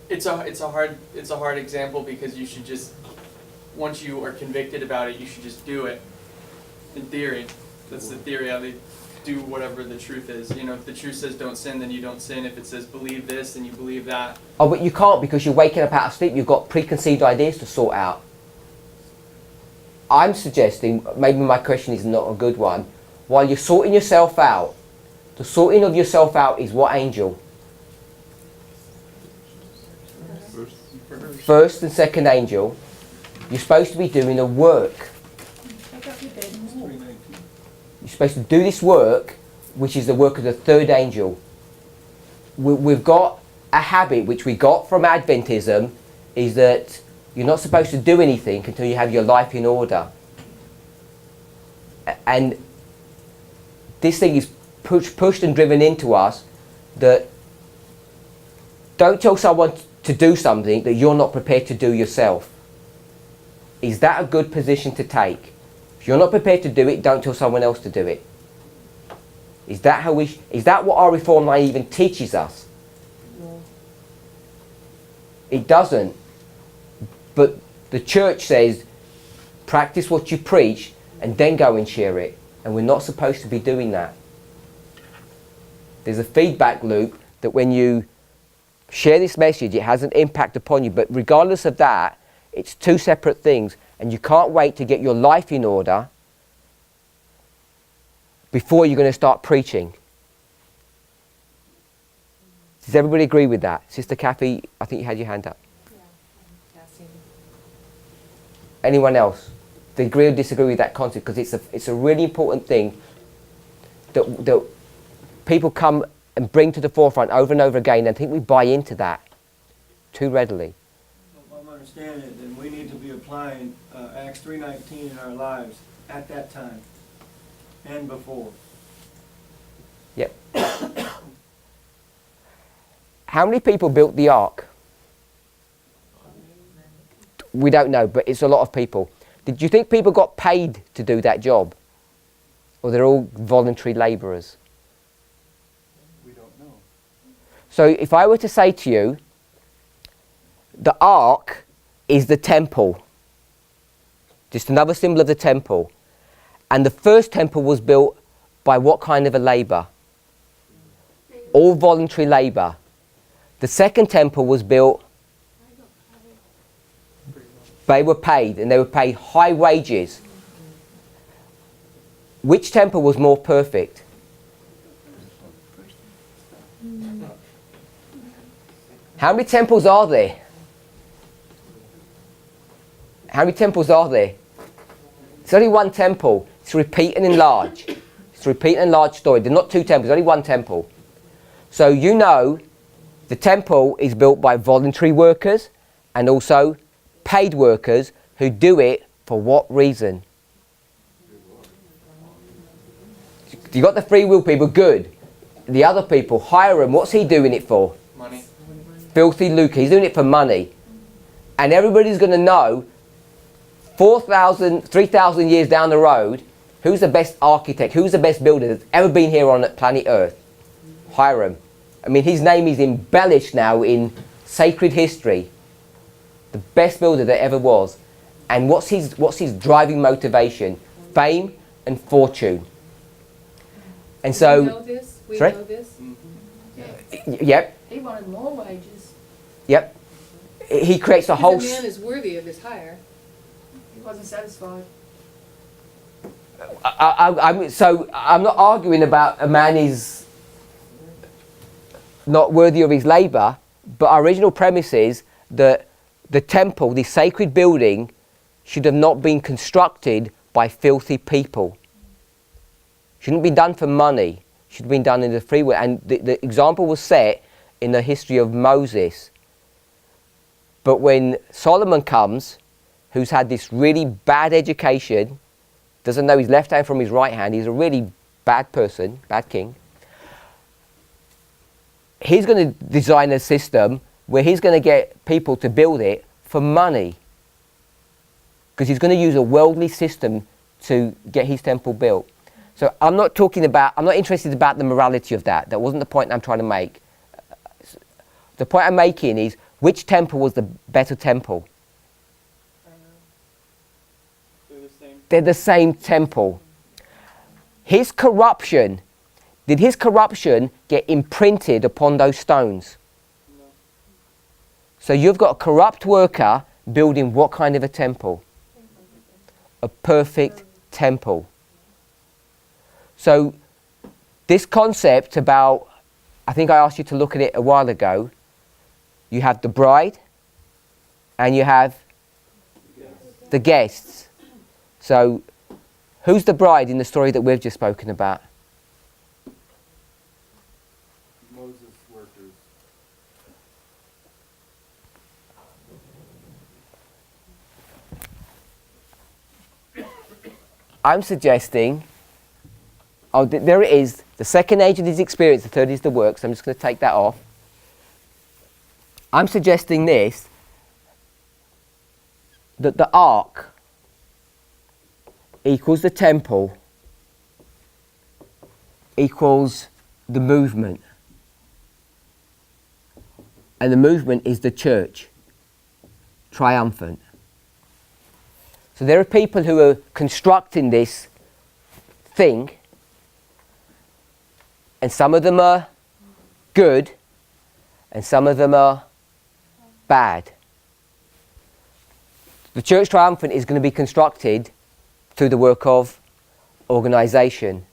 [SPEAKER 9] it's a hard example because you should just, once you are convicted about it, you should just do it. In theory, that's the theory. do whatever the truth is. You know, if the truth says don't sin, then you don't sin. If it says believe this, then you believe that.
[SPEAKER 1] Oh, but you can't, because you're waking up out of sleep. You've got preconceived ideas to sort out. I'm suggesting, maybe my question is not a good one, while you're sorting yourself out, the sorting of yourself out is what angel? First and second angel. You're supposed to be doing a work. You're supposed to do this work, which is the work of the third angel. We've got a habit, which we got from Adventism, is that you're not supposed to do anything until you have your life in order. And this thing is pushed and driven into us, that don't tell someone to do something that you're not prepared to do yourself. Is that a good position to take? If you're not prepared to do it, don't tell someone else to do it. Is that what our reform line even teaches us?
[SPEAKER 12] No.
[SPEAKER 1] It doesn't. But the church says, practice what you preach and then go and share it. And we're not supposed to be doing that. There's a feedback loop that when you share this message, it has an impact upon you. But regardless of that, it's two separate things. And you can't wait to get your life in order before you're going to start preaching. Does everybody agree with that? Sister Kathy, I think you had your hand up. Anyone else? They agree or disagree with that concept? Because it's a really important thing that people come and bring to the forefront over and over again, and I think we buy into that too readily.
[SPEAKER 6] If I'm understanding it, then we need to be applying Acts 3:19 in our lives at that time and before.
[SPEAKER 1] Yep. How many people built the ark? We don't know, but it's a lot of people. Did you think people got paid to do that job? Or they're all voluntary labourers?
[SPEAKER 6] We don't know.
[SPEAKER 1] So if I were to say to you, the ark is the temple, just another symbol of the temple, and the first temple was built by what kind of a labour? All voluntary labour. The second temple was built, they were paid, and they were paid high wages. Which temple was more perfect? How many temples are there? How many temples are there? It's only one temple. It's repeat and enlarge. It's a repeat and enlarge story. There are not two temples, only one temple. So you know the temple is built by voluntary workers and also paid workers who do it for what reason? You got the free will people, good. The other people, Hiram, what's he doing it for?
[SPEAKER 9] Money.
[SPEAKER 1] Filthy lucre, he's doing it for money. And everybody's going to know 3,000 years down the road, who's the best architect, who's the best builder that's ever been here on planet Earth? Hiram. I mean, his name is embellished now in sacred history. The best builder that ever was. And what's his driving motivation? Fame and fortune. And so,
[SPEAKER 4] We know this? We
[SPEAKER 1] sorry?
[SPEAKER 4] know this?
[SPEAKER 1] Yep,
[SPEAKER 7] He wanted more wages.
[SPEAKER 1] yep. He creates a whole...
[SPEAKER 4] Because a man is worthy of his hire.
[SPEAKER 7] He wasn't satisfied.
[SPEAKER 1] I'm not arguing about a man is not worthy of his labour, but our original premise is that the temple, the sacred building, should have not been constructed by filthy people. Shouldn't be done for money. Should have been done in the free will. And the example was set in the history of Moses. But when Solomon comes, who's had this really bad education, doesn't know his left hand from his right hand, he's a really bad person, bad king. He's going to design a system where he's going to get people to build it for money. Because he's going to use a worldly system to get his temple built. So I'm not interested about the morality of that. That wasn't the point I'm trying to make. The point I'm making is, which temple was the better temple?
[SPEAKER 9] They're the same.
[SPEAKER 1] They're the same temple. His corruption did his corruption get imprinted upon those stones?
[SPEAKER 9] No.
[SPEAKER 1] So you've got a corrupt worker building what kind of a temple? A perfect temple. So this concept about, I think I asked you to look at it a while ago, you have the bride and you have the guests. So who's the bride in the story that we've just spoken about?
[SPEAKER 3] Moses' workers.
[SPEAKER 1] I'm suggesting, there it is, the second angel is experience, the third is the works. I'm just going to take that off. I'm suggesting this, that the ark equals the temple equals the movement. And the movement is the church, triumphant. So there are people who are constructing this thing, and some of them are good, and some of them are bad. The church triumphant is going to be constructed through the work of organisation.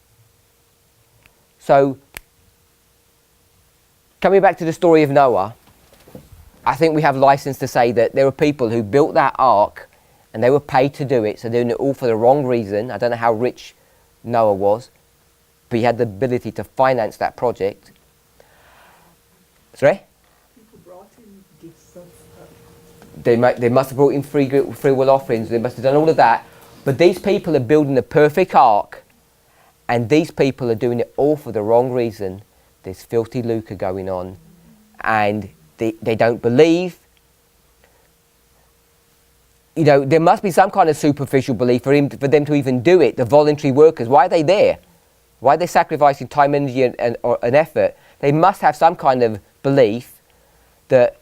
[SPEAKER 1] So, coming back to the story of Noah, I think we have license to say that there were people who built that ark and they were paid to do it, so they're doing it all for the wrong reason. I don't know how rich Noah was, but he had the ability to finance that project. Sorry?
[SPEAKER 2] People brought in gifts and stuff.
[SPEAKER 1] They must have brought in free will offerings, they must have done all of that. But these people are building the perfect ark, and these people are doing it all for the wrong reason. There's filthy lucre going on, and they don't believe. You know, there must be some kind of superficial belief for them to even do it, the voluntary workers. Why are they there? Why are they sacrificing time, energy and effort? They must have some kind of belief that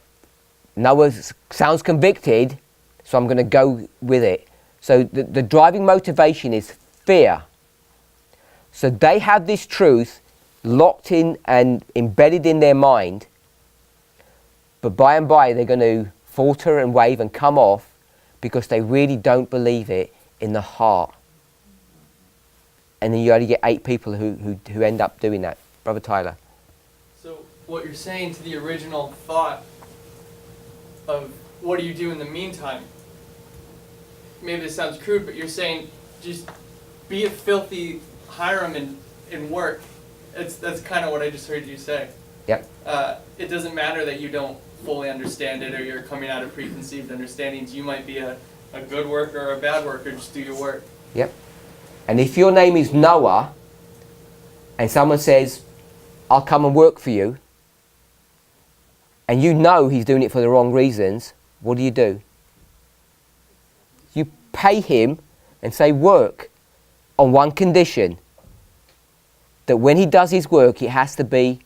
[SPEAKER 1] Noah sounds convicted, so I'm going to go with it. So the driving motivation is fear. So they have this truth locked in and embedded in their mind, but by and by they're going to falter and wave and come off because they really don't believe it in the heart. And then you only get 8 people who end up doing that. Brother Tyler.
[SPEAKER 9] So what you're saying to the original thought of what do you do in the meantime? Maybe this sounds crude, but you're saying just be a filthy Hiram and work. That's kind of what I just heard you say.
[SPEAKER 1] Yep.
[SPEAKER 9] It doesn't matter that you don't fully understand it or you're coming out of preconceived understandings. You might be a good worker or a bad worker. Just do your work.
[SPEAKER 1] Yep. And if your name is Noah and someone says, I'll come and work for you, and you know he's doing it for the wrong reasons, what do? You pay him and say work on one condition, that when he does his work it has to be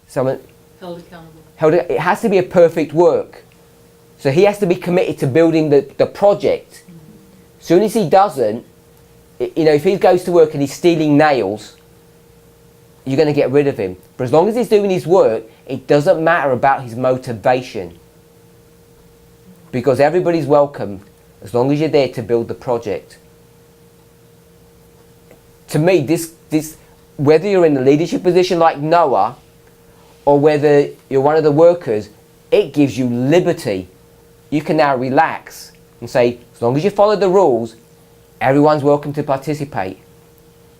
[SPEAKER 1] someone
[SPEAKER 4] Held accountable.
[SPEAKER 1] it has to be a perfect work. So he has to be committed to building the project. Soon as he doesn't, if he goes to work and he's stealing nails, you're going to get rid of him. But as long as he's doing his work, it doesn't matter about his motivation. Because everybody's welcome as long as you're there to build the project. To me, this whether you're in a leadership position like Noah, or whether you're one of the workers, it gives you liberty. You can now relax and say, as long as you follow the rules, everyone's welcome to participate.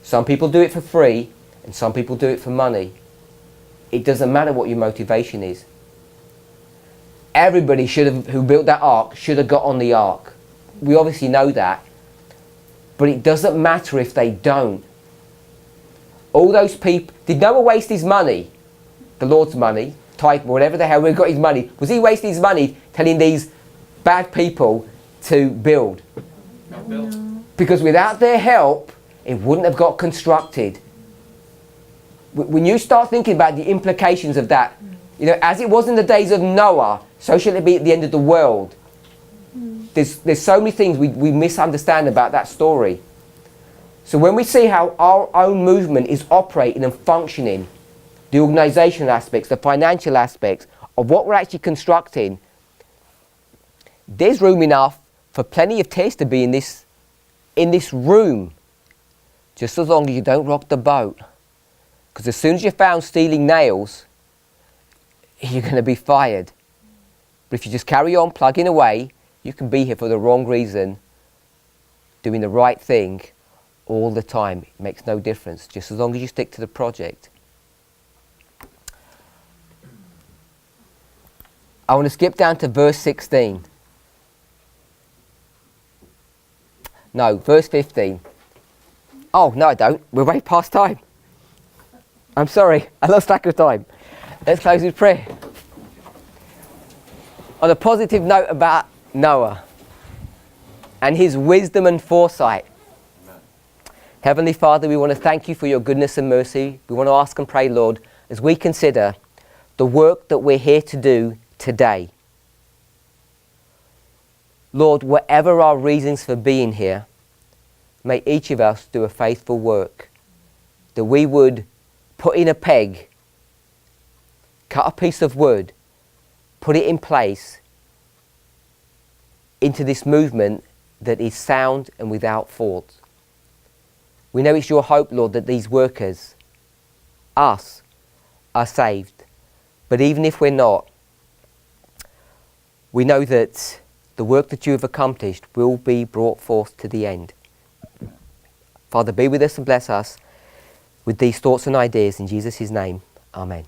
[SPEAKER 1] Some people do it for free, and some people do it for money. It doesn't matter what your motivation is. Everybody who built that ark should have got on the ark. We obviously know that. But it doesn't matter if they don't. All those people, did Noah waste his money? The Lord's money, tithe, whatever the hell, we got his money. Was he wasting his money telling these bad people to build?
[SPEAKER 9] Not built.
[SPEAKER 1] Because without their help, it wouldn't have got constructed. When you start thinking about the implications of that, as it was in the days of Noah, so shall it be at the end of the world. There's so many things we misunderstand about that story. So when we see how our own movement is operating and functioning, the organisational aspects, the financial aspects of what we're actually constructing, there's room enough for plenty of tears to be in this room, just as long as you don't rock the boat. Because as soon as you're found stealing nails, you're going to be fired. But if you just carry on plugging away, you can be here for the wrong reason, doing the right thing all the time. It makes no difference, just as long as you stick to the project. I want to skip down to verse 16. No, verse 15. Oh, no I don't. We're way past time. I'm sorry, I lost track of time. Let's close with prayer. On a positive note about Noah and his wisdom and foresight. Heavenly Father, we want to thank you for your goodness and mercy. We want to ask and pray, Lord, as we consider the work that we're here to do today. Lord, whatever our reasons for being here, may each of us do a faithful work, that we would put in a peg, cut a piece of wood, put it in place into this movement that is sound and without fault. We know it's your hope, Lord, that these workers, us, are saved. But even if we're not, we know that the work that you have accomplished will be brought forth to the end. Father, be with us and bless us with these thoughts and ideas in Jesus' name. Amen.